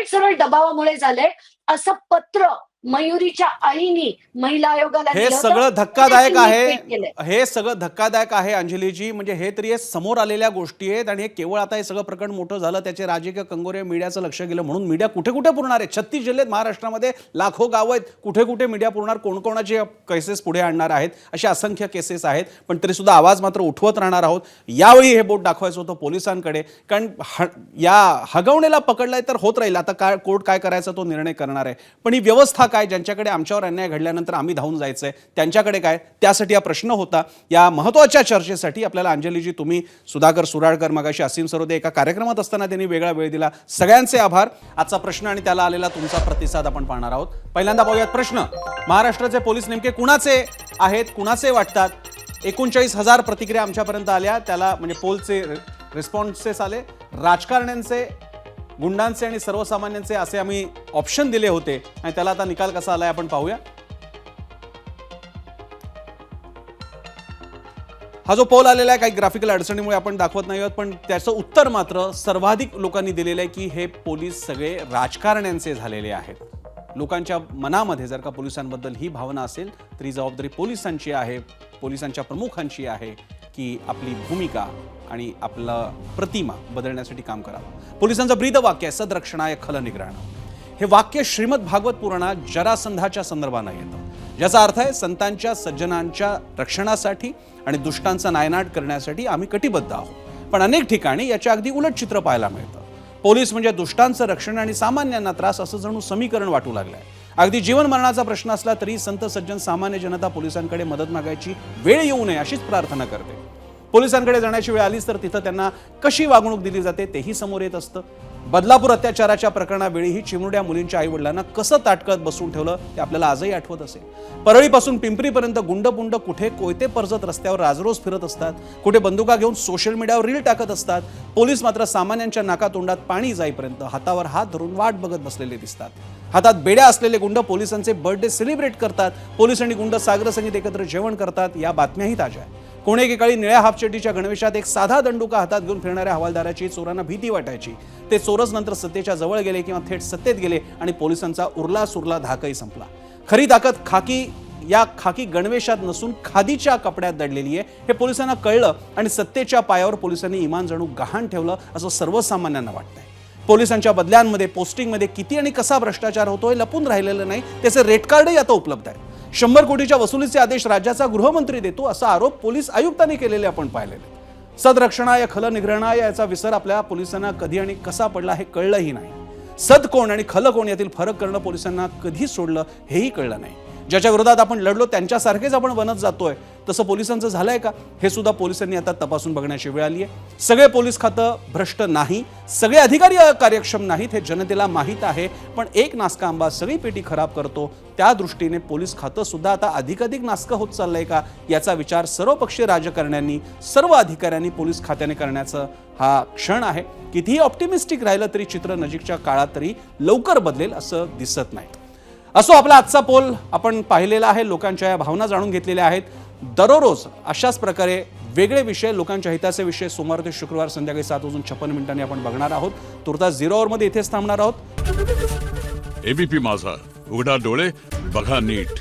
Speaker 9: सरळ दबावामुळे झालंय, असं पत्र मयुरीच्या आईनी महिला आयोगाला
Speaker 1: हे सगळं धक्कादायक आहे. हे सगळं धक्कादायक आहे अंजलीजी. म्हणजे हे तरी हे समोर आलेल्या गोष्टी आहेत, आणि हे केवळ आता हे सगळं प्रकरण मोठं झालं, त्याचे राजकीय कंगोरे, मीडियाचं लक्ष गेलं म्हणून मीडिया कुठे कुठे पुरणार आहे? 36 जिल्ह्यात महाराष्ट्रामध्ये लाखो गावं आहेत, कुठे कुठे मीडिया पुरणार? कोणकोणाचे केसेस पुढे आणणार आहेत? अशा असंख्य केसेस आहेत. पण तरी सुद्धा आवाज मात्र उठवत राहणार आहोत. यावेळी हे बोट दाखवायचं होतं पोलिसांकडे, कारण या हगवणेला पकडलाय तर होत राहील. आता कोर्ट काय करायचा तो निर्णय करणार आहे. पण ही व्यवस्था काय, ज्यांच्याकडे आमच्यावर अन्याय घडल्यानंतर आम्ही धावून जायचंय, त्यांच्याकडे काय? त्यासाठी हा प्रश्न होता. या महत्त्वाच्या चर्चेसाठी आपल्याला अंजलीजी, तुम्ही, सुधाकर सुराळकर, मगाशी असीम सरोदे एका कार्यक्रमात असताना त्यांनी वेगळा वेळ दिला, सगळ्यांचे आभार. आजचा प्रश्न आणि त्याला आलेला तुमचा प्रतिसाद आपण पाहणार आहोत. पहिल्यांदा पाहूयात प्रश्न. महाराष्ट्राचे पोलीस नेमके कुणाचे आहेत, कुणाचे वाटतात? 39,000 प्रतिक्रिया आमच्यापर्यंत आल्या. त्याला म्हणजे पोलचे रिस्पॉन्सेस आले. राजकारण्यांचे, गुंडांचे आणि सर्वसामान्यांचे असे आम्ही ऑप्शन दिले होते, आणि त्याला आता निकाल कसा आलाय आपण पाहूया. हा जो पोल आलेला आहे, काही ग्राफिकल अडचणीमुळे आपण दाखवत नाही आहोत, पण त्याचं उत्तर मात्र सर्वाधिक लोकांनी दिलेलं आहे की हे पोलीस सगळे राजकारण्यांचे झालेले आहेत. लोकांच्या मनामध्ये जर का पोलिसांबद्दल ही भावना असेल तर ही जबाबदारी पोलिसांची आहे, पोलिसांच्या प्रमुखांची आहे की आपली भूमिका आणि आपला प्रतिमा बदलण्यासाठी काम करावं. पोलिसांचं ब्रीद वाक्य आहे, सदरक्षणाय खल निग्रहण. हे वाक्य श्रीमद भागवत पुराणात जरासंधाच्या संदर्भानं येतं, ज्याचा अर्थ आहे संतांच्या, सज्जनांच्या रक्षणासाठी आणि दुष्टांचा नायनाट करण्यासाठी आम्ही कटिबद्ध आहोत. पण अनेक ठिकाणी याच्या अगदी उलट चित्र पाहायला मिळतं. पोलीस म्हणजे दुष्टांचं रक्षण आणि सामान्यांना त्रास, असं जणू समीकरण वाटू लागलंय. अगदी जीवन मरणाचा प्रश्न असला तरी संत सज्जन सामान्य जनता पोलिसांकडे मदत मागायची वेळ येऊ नये अशीच प्रार्थना करते. पोलिसांकडे जाण्याची वेळ आलीच तर तिथं त्यांना कशी वागणूक दिली जाते तेही समोर येत असतं. बदलापूर अत्याचाराच्या प्रकरणावेळीही चिमुरड्या मुलींच्या आई वडिलांना कसं ताटकळत बसवून ठेवलं ते आपल्याला आजही आठवत असेल. परळीपासून पिंपरीपर्यंत गुंड कुठे कोयते परजत रस्त्यावर राजरोज फिरत असतात, कुठे बंदुका घेऊन सोशल मीडियावर रील टाकत असतात. पोलीस मात्र सामान्यांच्या नाकातोंडात पाणी जाईपर्यंत हातावर हात धरून वाट बघत बसलेले दिसतात. हातात बेड्या असलेले गुंड पोलिसांचे बर्थडे सेलिब्रेट करतात. पोलीस आणि गुंड सागर संगीत एकत्र जेवण करतात. या बातम्याही ताज्या आहेत. कोणी एकेकाळी निळ्या हाफचड्डीच्या गणवेशात एक साधा दंडुका हातात घेऊन फिरणाऱ्या हवालदाराची चोरांना भीती वाटायची. ते चोरच नंतर सत्तेच्या जवळ गेले किंवा थेट सत्तेत गेले आणि पोलिसांचा उरला सुरला धाकही संपला. खरी ताकद खाकी गणवेशात नसून खादीच्या कपड्यात दडलेली आहे हे पोलिसांना कळलं आणि सत्तेच्या पायावर पोलिसांनी इमान जणू गहाण ठेवलं असं सर्वसामान्यांना वाटतंय. पोलिसांच्या बदल्यांमध्ये, पोस्टिंगमध्ये किती आणि कसा भ्रष्टाचार होतोय लपून राहिलेलं नाही, त्याचे रेट कार्डही आता उपलब्ध आहे. 100 कोटीच्या वसुलीचे आदेश राज्याचा गृहमंत्री देतो असा आरोप पोलीस आयुक्तांनी केलेले आपण पाहिलेले. सदरक्षणाय खल निग्रहणाय याचा विसर आपल्या पोलिसांना कधी आणि कसा पडला हे कळलंही नाही. सद कोण आणि खल कोण यातील फरक करणं पोलिसांना कधी सोडलं हेही कळलं नाही. ज्याच्या विरोधात आपण लढलो त्यांच्यासारखेच आपण बनत जातोय तसं पोलिसांचं झालंय का हे सुद्धा पोलिसांनी आता तपासून बघण्याची वेळ आली आहे. सगळे पोलीस खातं भ्रष्ट नाही, सगळे अधिकारी कार्यक्षम नाहीत हे जनतेला माहीत आहे. पण एक नासका आंबा सगळी पेटी खराब करतो त्या दृष्टीने पोलीस खातं सुद्धा आता अधिकाधिक नासकं होत चाललंय का याचा विचार सर्वपक्षीय राजकारण्यांनी सर्व अधिकाऱ्यांनी पोलीस खात्याने करण्याचं हा क्षण आहे. कितीही ऑप्टिमिस्टिक राहिलं तरी चित्र नजीकच्या काळात तरी लवकर बदलेल असं दिसत नाही. असो, आपला आजचा पोल आपण पाहिलेला आहे, लोकांच्या या भावना जाणून घेतलेल्या आहेत. दररोज अशाच प्रकारे वेगळे विषय, लोकांच्या हिताचे विषय सोमवार ते शुक्रवार संध्याकाळी 7:56 आपण बघणार आहोत. तुर्तास 0 आवर मध्ये इथेच थांबणार आहोत.
Speaker 11: एबीपी माझा, उघडा डोळे बघा नीट.